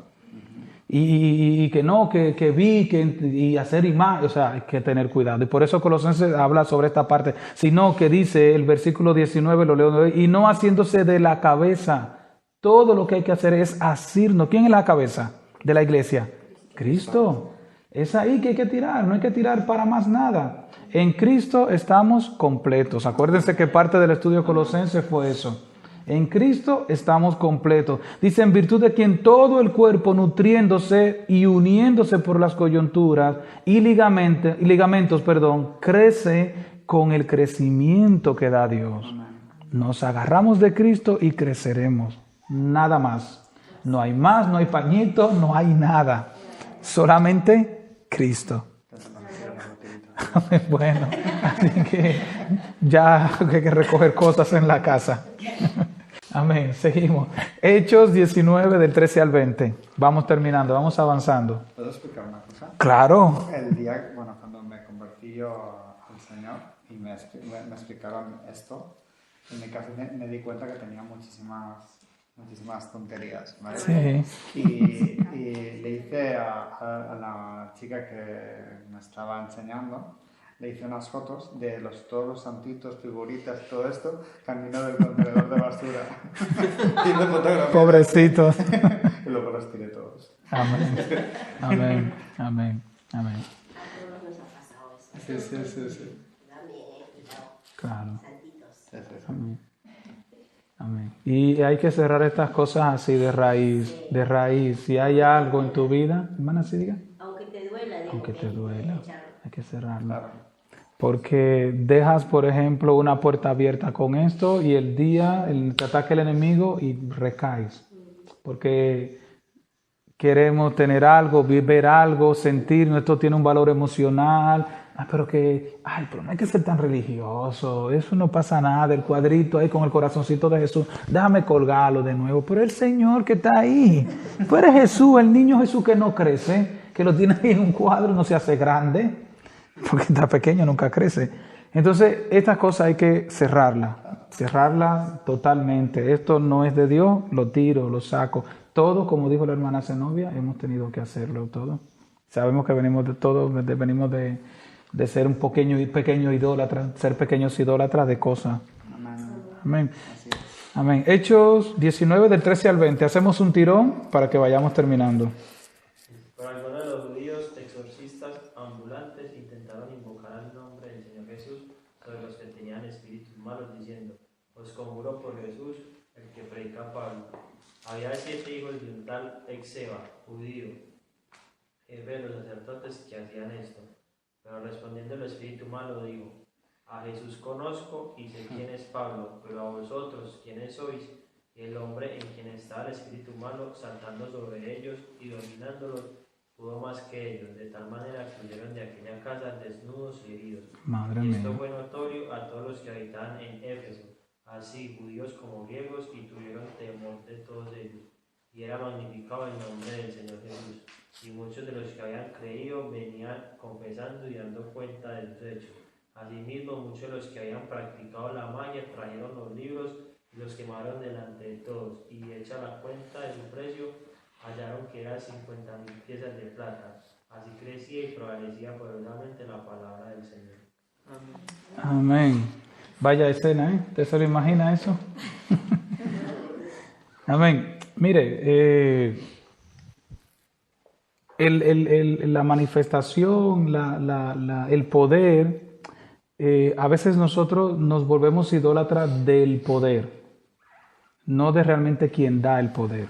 Y que no, y hacer imagen, o sea, hay que tener cuidado. Y por eso Colosenses habla sobre esta parte, sino que dice el versículo 19, lo leo, y no haciéndose de la cabeza. Todo lo que hay que hacer es asirnos. ¿Quién es la cabeza de la iglesia? Cristo. Es ahí que hay que tirar, no hay que tirar para más nada. En Cristo estamos completos. Acuérdense que parte del estudio Colosenses fue eso. En Cristo estamos completos. Dice, en virtud de quien todo el cuerpo, nutriéndose y uniéndose por las coyunturas y ligamentos, crece con el crecimiento que da Dios. Nos agarramos de Cristo y creceremos. Nada más. No hay más, no hay pañito, no hay nada. Solamente Cristo. Bueno, así que ya hay que recoger cosas en la casa. Amén, seguimos. Hechos 19 del 13 al 20. Vamos terminando, vamos avanzando. ¿Puedo explicar una cosa? Claro. El día, cuando me convertí yo al Señor y me explicaron esto, en mi casa me di cuenta que tenía muchísimas tonterías, ¿vale? Sí. Y le hice a la chica que me estaba enseñando, le hice unas fotos de todos los santitos, figuritas, todo esto, camino del contenedor de basura. Y me fotografié. Pobrecitos. Y luego los tiré todos. Amén. Amén. Amén. Amén. A todos nos ha pasado eso. Sí. También, cuidado. Claro. Santitos. Sí. Amén. Amén. Y hay que cerrar estas cosas así de raíz, de raíz. Si hay algo en tu vida, hermana, ¿sí diga? Aunque te duela, digo, Aunque te duela, hay que cerrarlo. Claro. Porque dejas, por ejemplo, una puerta abierta con esto y el día te ataca el enemigo y recaes. Porque queremos tener algo, ver algo, sentir, esto tiene un valor emocional. Pero no hay que ser tan religioso, eso no pasa nada, el cuadrito ahí con el corazoncito de Jesús, déjame colgarlo de nuevo. Pero el Señor que está ahí, tú eres Jesús, el niño Jesús que no crece, que lo tiene ahí en un cuadro, no se hace grande, porque está pequeño, nunca crece. Entonces, estas cosas hay que cerrarla totalmente. Esto no es de Dios, lo tiro, lo saco. Todo, como dijo la hermana Zenobia, hemos tenido que hacerlo todo. Sabemos que venimos de ser un pequeño idólatra, ser pequeños idólatras de cosas. Amén. Amén. Hechos 19 del 13 al 20. Hacemos un tirón para que vayamos terminando. Por algunos de los judíos exorcistas ambulantes intentaron invocar al nombre del Señor Jesús sobre los que tenían espíritus malos, diciendo: os conjuro por Jesús, el que predica Pablo. Había 7 hijos de un tal Exeba, judío, jefe de los sacerdotes, que hacían esto. Pero respondiendo el espíritu malo, digo: a Jesús conozco y sé quién es Pablo, pero a vosotros, ¿quiénes sois? Y el hombre en quien estaba el espíritu malo, saltando sobre ellos y dominándolos, pudo más que ellos, de tal manera que huyeron de aquella casa desnudos y heridos. Madre y esto mía. fue notorio a todos los que habitaban en Éfeso, así judíos como griegos, y tuvieron temor de todos ellos. Y era magnificado el nombre del Señor Jesús. Y muchos de los que habían creído venían confesando y dando cuenta de sus hechos. Asimismo, muchos de los que habían practicado la magia trajeron los libros y los quemaron delante de todos. Y hecha la cuenta de su precio, hallaron que eran 50,000 piezas de plata. Así crecía y prevalecía poderosamente la palabra del Señor. Amén. Vaya escena, ¿eh? ¿Usted se lo imagina eso? Amén. Mire, la manifestación, el poder, a veces nosotros nos volvemos idólatras del poder, no de realmente quien da el poder.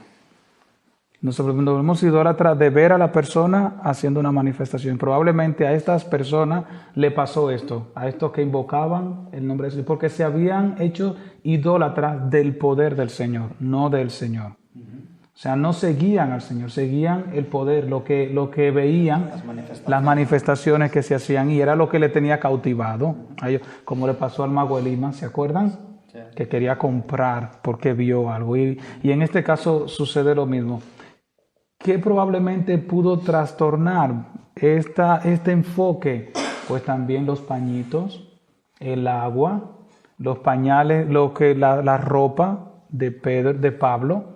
Nos volvemos idólatras de ver a la persona haciendo una manifestación. Probablemente a estas personas le pasó esto, a estos que invocaban el nombre de Jesús, porque se habían hecho idólatras del poder del Señor, no del Señor. O sea, no seguían al Señor, seguían el poder, lo que veían, las manifestaciones que se hacían, y era lo que le tenía cautivado a ellos, como le pasó al mago Elima, ¿se acuerdan? Sí. Que quería comprar porque vio algo, y en este caso sucede lo mismo. ¿Qué probablemente pudo trastornar este enfoque? Pues también los pañitos, el agua, los pañales, la ropa de Pablo,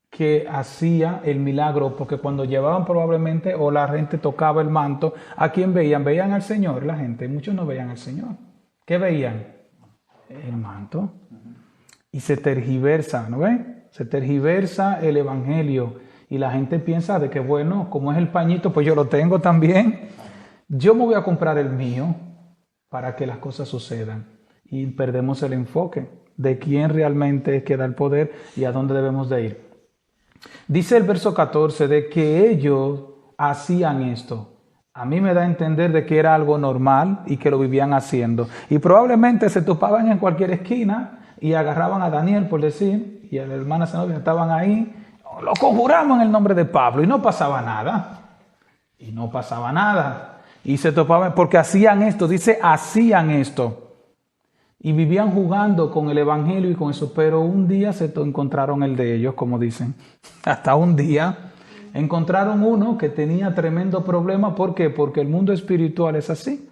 que hacía el milagro, porque cuando llevaban probablemente, o la gente tocaba el manto, ¿a quién veían? Veían al Señor, la gente, muchos no veían al Señor. ¿Qué veían? El manto. Y se tergiversa, ¿no ve? Se tergiversa el evangelio, y la gente piensa de que, bueno, como es el pañito, pues yo lo tengo también. Yo me voy a comprar el mío para que las cosas sucedan. Y perdemos el enfoque. de quién realmente es que da el poder y a dónde debemos de ir. Dice el verso 14 de que ellos hacían esto. A mí me da a entender de que era algo normal y que lo vivían haciendo. Y probablemente se topaban en cualquier esquina y agarraban a Daniel, por decir, y a la hermana Zenobia estaban ahí. Lo conjuramos en el nombre de Pablo y no pasaba nada. Y no pasaba nada. Y se topaban porque hacían esto, dice, hacían esto. Y vivían jugando con el evangelio y con eso, pero un día se encontraron el de ellos, como dicen. Hasta un día encontraron uno que tenía tremendo problema. ¿Por qué? Porque el mundo espiritual es así.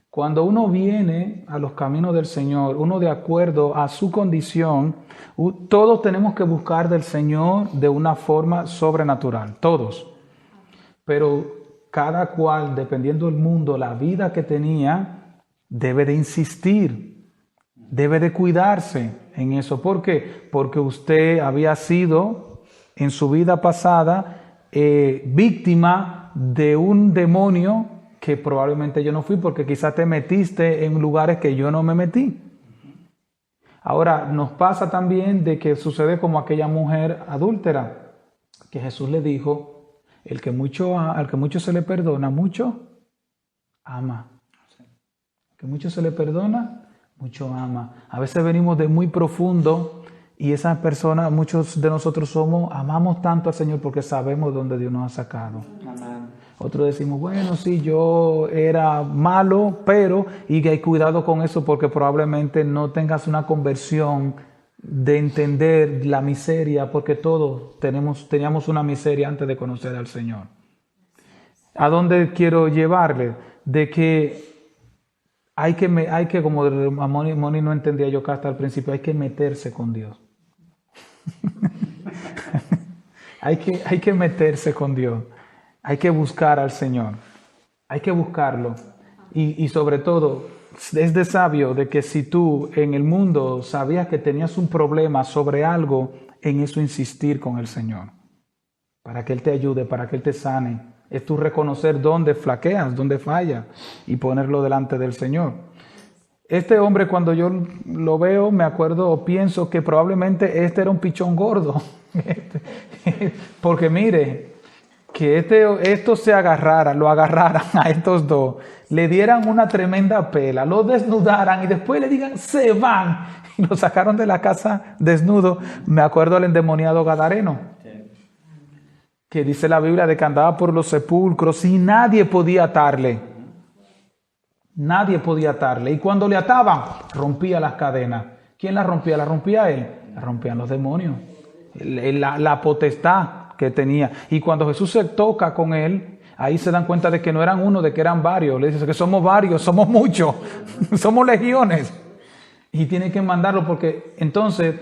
Cuando uno viene a los caminos del Señor, uno de acuerdo a su condición, todos tenemos que buscar del Señor de una forma sobrenatural, todos. Pero cada cual, dependiendo del mundo, la vida que tenía, debe de insistir. Debe de cuidarse en eso. ¿Por qué? Porque usted había sido en su vida pasada víctima de un demonio que probablemente yo no fui, porque quizás te metiste en lugares que yo no me metí. Ahora, nos pasa también de que sucede como aquella mujer adúltera, que Jesús le dijo, al que mucho se le perdona, mucho ama. Al que mucho se le perdona, mucho ama. A veces venimos de muy profundo y esas personas, muchos de nosotros amamos tanto al Señor porque sabemos dónde Dios nos ha sacado. Amén. Otros decimos, bueno, sí, yo era malo, pero, y que hay cuidado con eso porque probablemente no tengas una conversión de entender la miseria, porque todos teníamos una miseria antes de conocer al Señor. ¿A dónde quiero llevarle? De que hay que, como a Moni no entendía yo acá hasta el principio, hay que meterse con Dios. hay que meterse con Dios. Hay que buscar al Señor. Hay que buscarlo. Y sobre todo, es de sabio de que si tú en el mundo sabías que tenías un problema sobre algo, en eso insistir con el Señor. Para que Él te ayude, para que Él te sane. Es tú reconocer dónde flaqueas, dónde fallas y ponerlo delante del Señor. Este hombre, cuando yo lo veo, me acuerdo o pienso que probablemente este era un pichón gordo. Porque mire, que estos lo agarraran a estos dos, le dieran una tremenda pela, lo desnudaran y después le digan, se van. Y lo sacaron de la casa desnudo. Me acuerdo del endemoniado gadareno. Que dice la Biblia de que andaba por los sepulcros y nadie podía atarle. Nadie podía atarle. Y cuando le ataban, rompía las cadenas. ¿Quién las rompía? ¿Las rompía él? Las rompían los demonios. La potestad que tenía. Y cuando Jesús se toca con él, ahí se dan cuenta de que no eran uno, de que eran varios. Le dice que somos varios, somos muchos, somos legiones. Y tiene que mandarlo porque entonces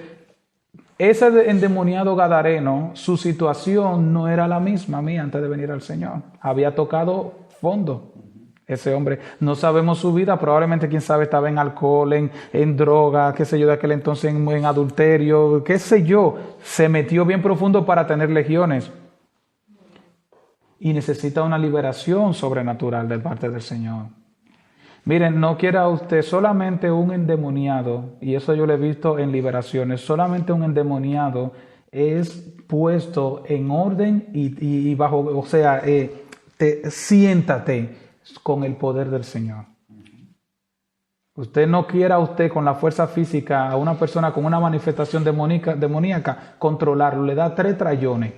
ese endemoniado gadareno, su situación no era la misma mía antes de venir al Señor. Había tocado fondo ese hombre. No sabemos su vida, probablemente, quién sabe, estaba en alcohol, en droga, qué sé yo, de aquel entonces en adulterio, qué sé yo. Se metió bien profundo para tener legiones. Y necesita una liberación sobrenatural de parte del Señor. Miren, no quiera usted solamente un endemoniado, y eso yo lo he visto en liberaciones, solamente un endemoniado es puesto en orden y bajo, o sea, siéntate con el poder del Señor. Usted no quiera usted con la fuerza física a una persona con una manifestación demoníaca controlarlo, le da 3 trayones,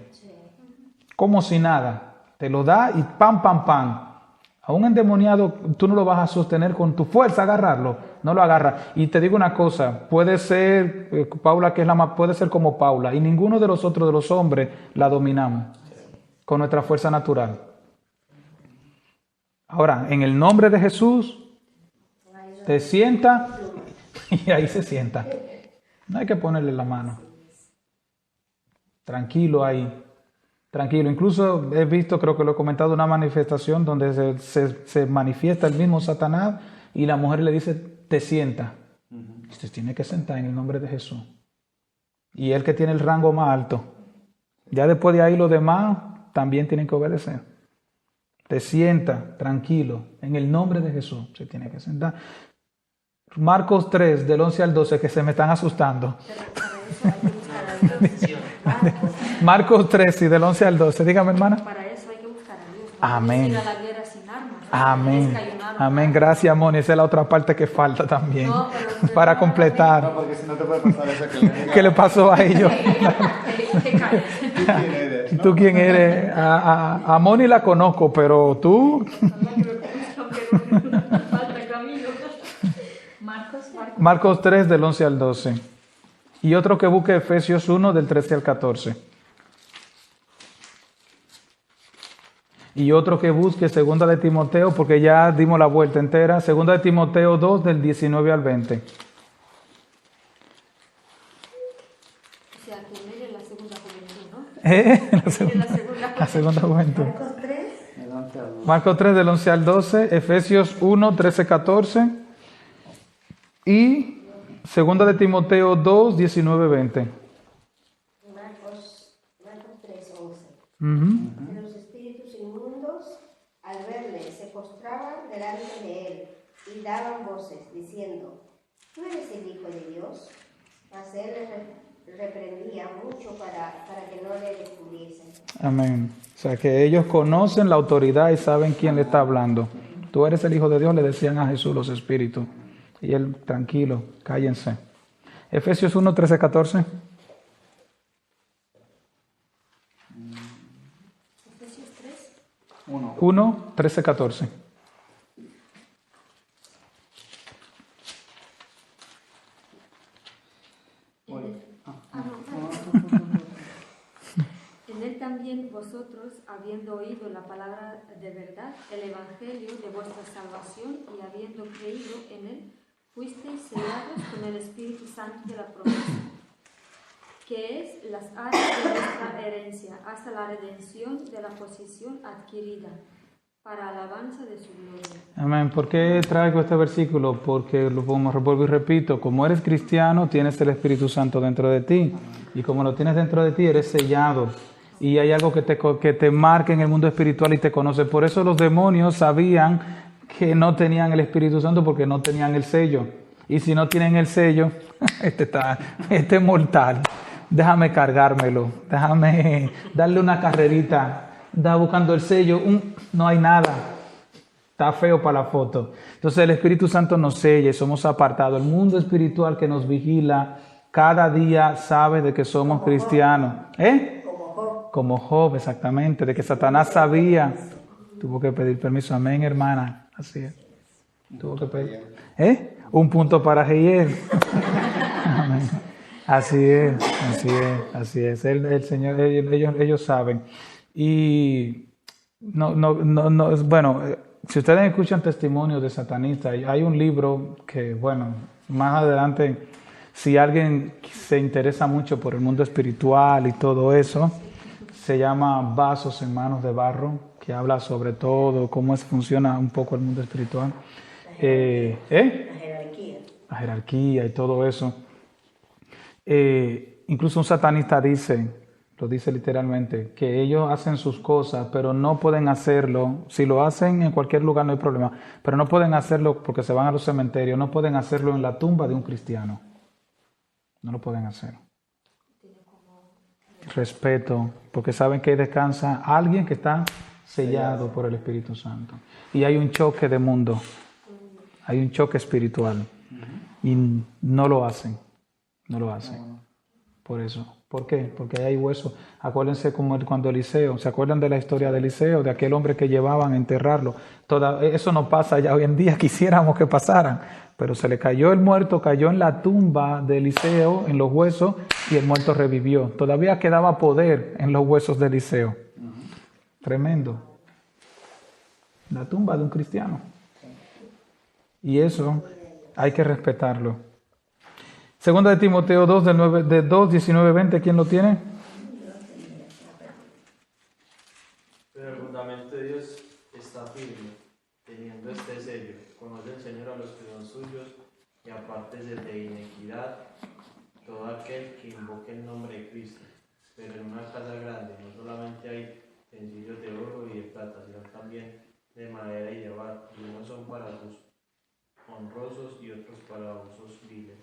como si nada, te lo da y pam, pam, pam. A un endemoniado tú no lo vas a sostener con tu fuerza, agarrarlo, no lo agarra. Y te digo una cosa, puede ser Paula, que es puede ser como Paula, y ninguno de los otros de los hombres la dominamos con nuestra fuerza natural. Ahora, en el nombre de Jesús, te sienta y ahí se sienta. No hay que ponerle la mano. Tranquilo ahí. Tranquilo, incluso he visto, creo que lo he comentado, una manifestación donde se manifiesta el mismo Satanás y la mujer le dice, te sienta. Usted tiene que sentar en el nombre de Jesús. Y él que tiene el rango más alto. Ya después de ahí los demás también tienen que obedecer. Te sienta, tranquilo, en el nombre de Jesús se tiene que sentar. Marcos 3, del 11 al 12, que se me están asustando. Marcos 3, sí, del 11 al 12. Dígame, hermana. Para eso hay que buscar a Dios. Amén. Ir a la guerra sin armas. Amén. Amén. Gracias, Moni. Esa es la otra parte que falta también. No, pero para completar. No, porque si no te puede pasar eso que le diga, ¿Qué le pasó a ellos? te calles. ¿tú quién eres? ¿No? ¿Tú quién eres? A Moni la conozco, pero tú. Falta camino. Marcos 3, del 11 al 12. Y otro que busque Efesios 1, del 13 al 14. Y otro que busque Segunda de Timoteo, porque ya dimos la vuelta entera. Segunda de Timoteo 2, del 19 al 20. O sea, que mire la segunda juventud, ¿no? La segunda juventud. Marcos 3. El 11 al 12. Marcos 3, del 11 al 12. Efesios 1, 13, 14. Y Segunda de Timoteo 2, 19, 20. Marcos 3, 11. Ujú. Los espíritus inmundos, al verle, se postraban delante de él y daban voces, diciendo: ¿Tú eres el Hijo de Dios? Mas él les reprendía mucho para que no le descubriesen. Amén. O sea, que ellos conocen la autoridad y saben quién le está hablando. Tú eres el Hijo de Dios, le decían a Jesús los espíritus. Y él, tranquilo, cállense. Efesios 1, 13, 14. Efesios 3. 1, 13, 14. En él también vosotros, habiendo oído la palabra de verdad, el evangelio de vuestra salvación, y habiendo creído en él, fuisteis sellados con el Espíritu Santo de la promesa, que es las arras de vuestra herencia, hasta la redención de la posesión adquirida, para alabanza de su gloria. Amén. ¿Por qué traigo este versículo? Porque, como vuelvo y repito, como eres cristiano, tienes el Espíritu Santo dentro de ti. Y como lo tienes dentro de ti, eres sellado. Y hay algo que te marca en el mundo espiritual y te conoce. Por eso los demonios sabían que no tenían el Espíritu Santo, porque no tenían el sello. Y si no tienen el sello, este es mortal. Déjame cargármelo. Déjame darle una carrerita. Da buscando el sello, no hay nada, está feo para la foto. Entonces el Espíritu Santo nos sella y somos apartados. El mundo espiritual que nos vigila cada día sabe de que somos cristianos. Como Job, exactamente, de que Satanás sabía. Tuvo que pedir permiso, amén, hermana. Así es. Tuvo que pedir. Un punto para Jehiel. Amén. Así es. El Señor, ellos saben. Y bueno, si ustedes escuchan testimonios de satanistas, hay un libro que, bueno, más adelante, si alguien se interesa mucho por el mundo espiritual y todo eso, se llama Vasos en manos de barro, que habla sobre todo cómo funciona un poco el mundo espiritual. La jerarquía y todo eso. Incluso un satanista lo dice literalmente, que ellos hacen sus cosas, pero no pueden hacerlo. Si lo hacen en cualquier lugar no hay problema, pero no pueden hacerlo porque se van a los cementerios, no pueden hacerlo en la tumba de un cristiano. No lo pueden hacer. Respeto, porque saben que ahí descansa alguien que está sellado por el Espíritu Santo. Y hay un choque de mundo, hay un choque espiritual. Y no lo hacen, por eso. ¿Por qué? Porque hay huesos. Acuérdense como cuando Eliseo, ¿se acuerdan de la historia de Eliseo? De aquel hombre que llevaban a enterrarlo. Eso no pasa ya hoy en día, quisiéramos que pasaran. Pero se le cayó el muerto, cayó en la tumba de Eliseo, en los huesos, y el muerto revivió. Todavía quedaba poder en los huesos de Eliseo. Tremendo. La tumba de un cristiano. Y eso hay que respetarlo. Segunda de Timoteo 2, de 2, 19, 20, ¿quién lo tiene? Pero el fundamento de Dios está firme, teniendo este sello. Conoce el Señor a los que son suyos, y apártese de iniquidad todo aquel que invoque el nombre de Cristo. Pero en una casa grande no solamente hay utensilios de oro y de plata, sino también de madera y de barro, y unos son para sus honrosos y otros para usos viles.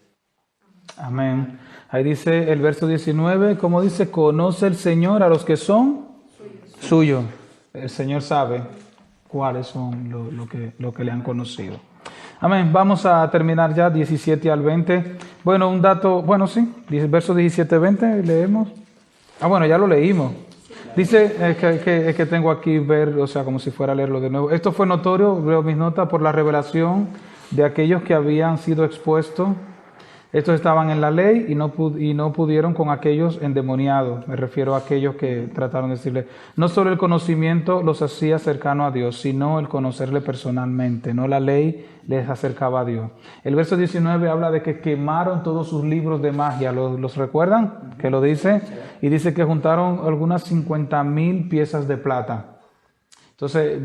Amén. Ahí dice el verso 19, como dice, conoce el Señor a los que son suyos. El Señor sabe cuáles son lo que le han conocido. Amén. Vamos a terminar ya 17 al 20. Bueno, un dato, bueno, sí, versos 17 al 20, leemos. Bueno, ya lo leímos. Dice, es que tengo aquí ver, o sea, como si fuera a leerlo de nuevo. Esto fue notorio, veo mis notas, por la revelación de aquellos que habían sido expuestos. Estos estaban en la ley y no pudieron con aquellos endemoniados. Me refiero a aquellos que trataron de decirle, no solo el conocimiento los hacía cercano a Dios, sino el conocerle personalmente. No la ley les acercaba a Dios. El verso 19 habla de que quemaron todos sus libros de magia. ¿Los recuerdan? Que lo dice. Y dice que juntaron algunas 50,000 piezas de plata. Entonces,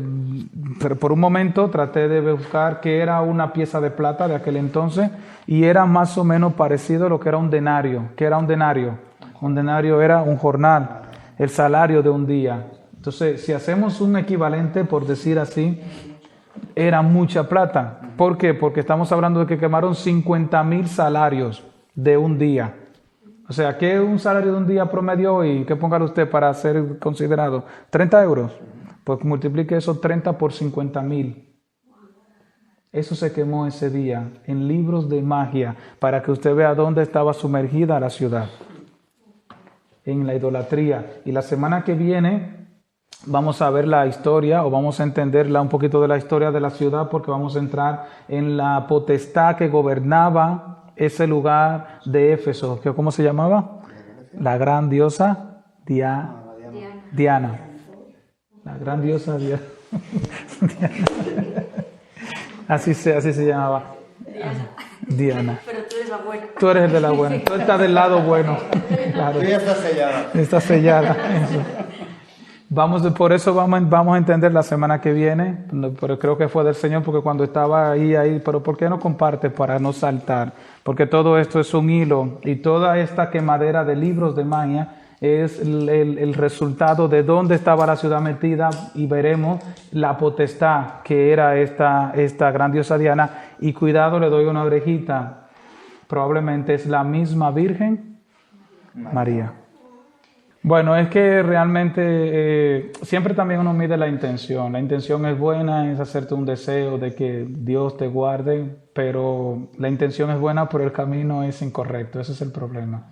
por un momento traté de buscar qué era una pieza de plata de aquel entonces y era más o menos parecido a lo que era un denario. ¿Qué era un denario? Un denario era un jornal, el salario de un día. Entonces, si hacemos un equivalente, por decir así, era mucha plata. ¿Por qué? Porque estamos hablando de que quemaron 50,000 salarios de un día. O sea, ¿qué es un salario de un día promedio hoy? ¿Qué ponga usted para ser considerado? 30 euros. Pues multiplique eso 30 por 50,000. Eso se quemó ese día en libros de magia para que usted vea dónde estaba sumergida la ciudad. En la idolatría. Y la semana que viene vamos a ver la historia o vamos a entenderla un poquito de la historia de la ciudad porque vamos a entrar en la potestad que gobernaba ese lugar de Éfeso. ¿Cómo se llamaba? La gran diosa Diana. La gran diosa Diana. Así se llamaba. Diana. Pero tú eres la buena. Tú eres el de la buena. Tú estás del lado bueno. Claro. Tú ya estás sellada. Está sellada. Eso. Por eso vamos a entender la semana que viene. Pero creo que fue del Señor porque cuando estaba ahí, pero ¿por qué no comparte para no saltar? Porque todo esto es un hilo y toda esta quemadera de libros de magia es el resultado de dónde estaba la ciudad metida y veremos la potestad que era esta gran diosa Diana. Y cuidado, le doy una orejita, probablemente es la misma Virgen María. Bueno, es que realmente siempre también uno mide la intención. La intención es buena, es hacerte un deseo de que Dios te guarde, pero la intención es buena, pero el camino es incorrecto. Ese es el problema.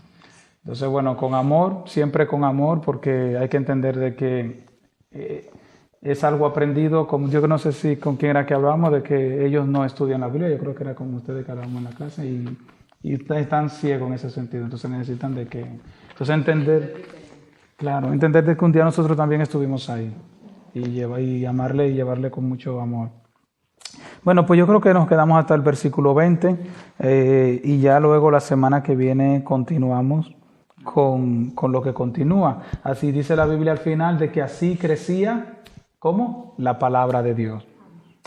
Entonces, bueno, con amor, siempre con amor, porque hay que entender de que es algo aprendido, como yo no sé si con quién era que hablábamos, de que ellos no estudian la Biblia, yo creo que era con ustedes que hablábamos en la clase, y están ciegos en ese sentido, entonces necesitan de que, entonces entender de que un día nosotros también estuvimos ahí, y amarle y llevarle con mucho amor. Bueno, pues yo creo que nos quedamos hasta el versículo 20, y ya luego la semana que viene continuamos con lo que continúa. Así dice la Biblia al final, de que así crecía, ¿cómo? La palabra de Dios.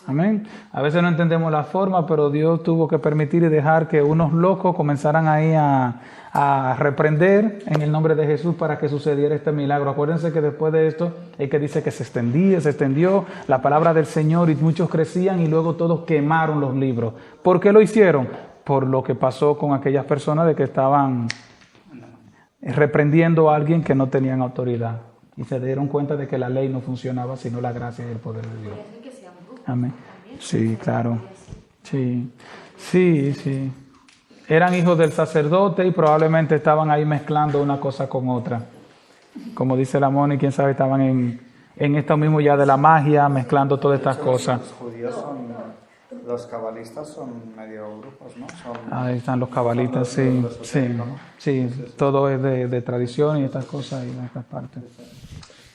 Amén. A veces no entendemos la forma, pero Dios tuvo que permitir y dejar que unos locos comenzaran ahí a reprender en el nombre de Jesús para que sucediera este milagro. Acuérdense que después de esto, es que dice que se extendió la palabra del Señor y muchos crecían y luego todos quemaron los libros. ¿Por qué lo hicieron? Por lo que pasó con aquellas personas de que estaban reprendiendo a alguien que no tenían autoridad y se dieron cuenta de que la ley no funcionaba sino la gracia y el poder de Dios. Amén. Sí, claro. Sí. Eran hijos del sacerdote y probablemente estaban ahí mezclando una cosa con otra. Como dice la Moni, quién sabe, estaban en esto mismo ya de la magia, mezclando todas estas cosas. Los judíos los cabalistas son medio grupos, ¿no? Ahí están los cabalistas, sí, todo es de tradición y estas cosas y de estas partes.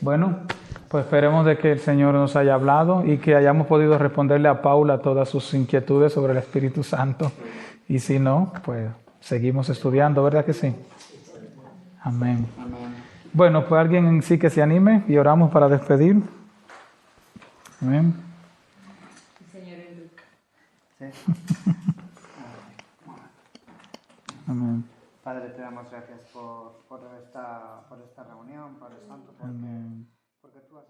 Bueno, pues esperemos de que el Señor nos haya hablado y que hayamos podido responderle a Paula todas sus inquietudes sobre el Espíritu Santo. Y si no, pues seguimos estudiando, ¿verdad que sí? Amén. Bueno, pues alguien en sí que se anime y oramos para despedir. Amén. Amén. Padre, te damos gracias por esta reunión, Padre Santo, porque tú has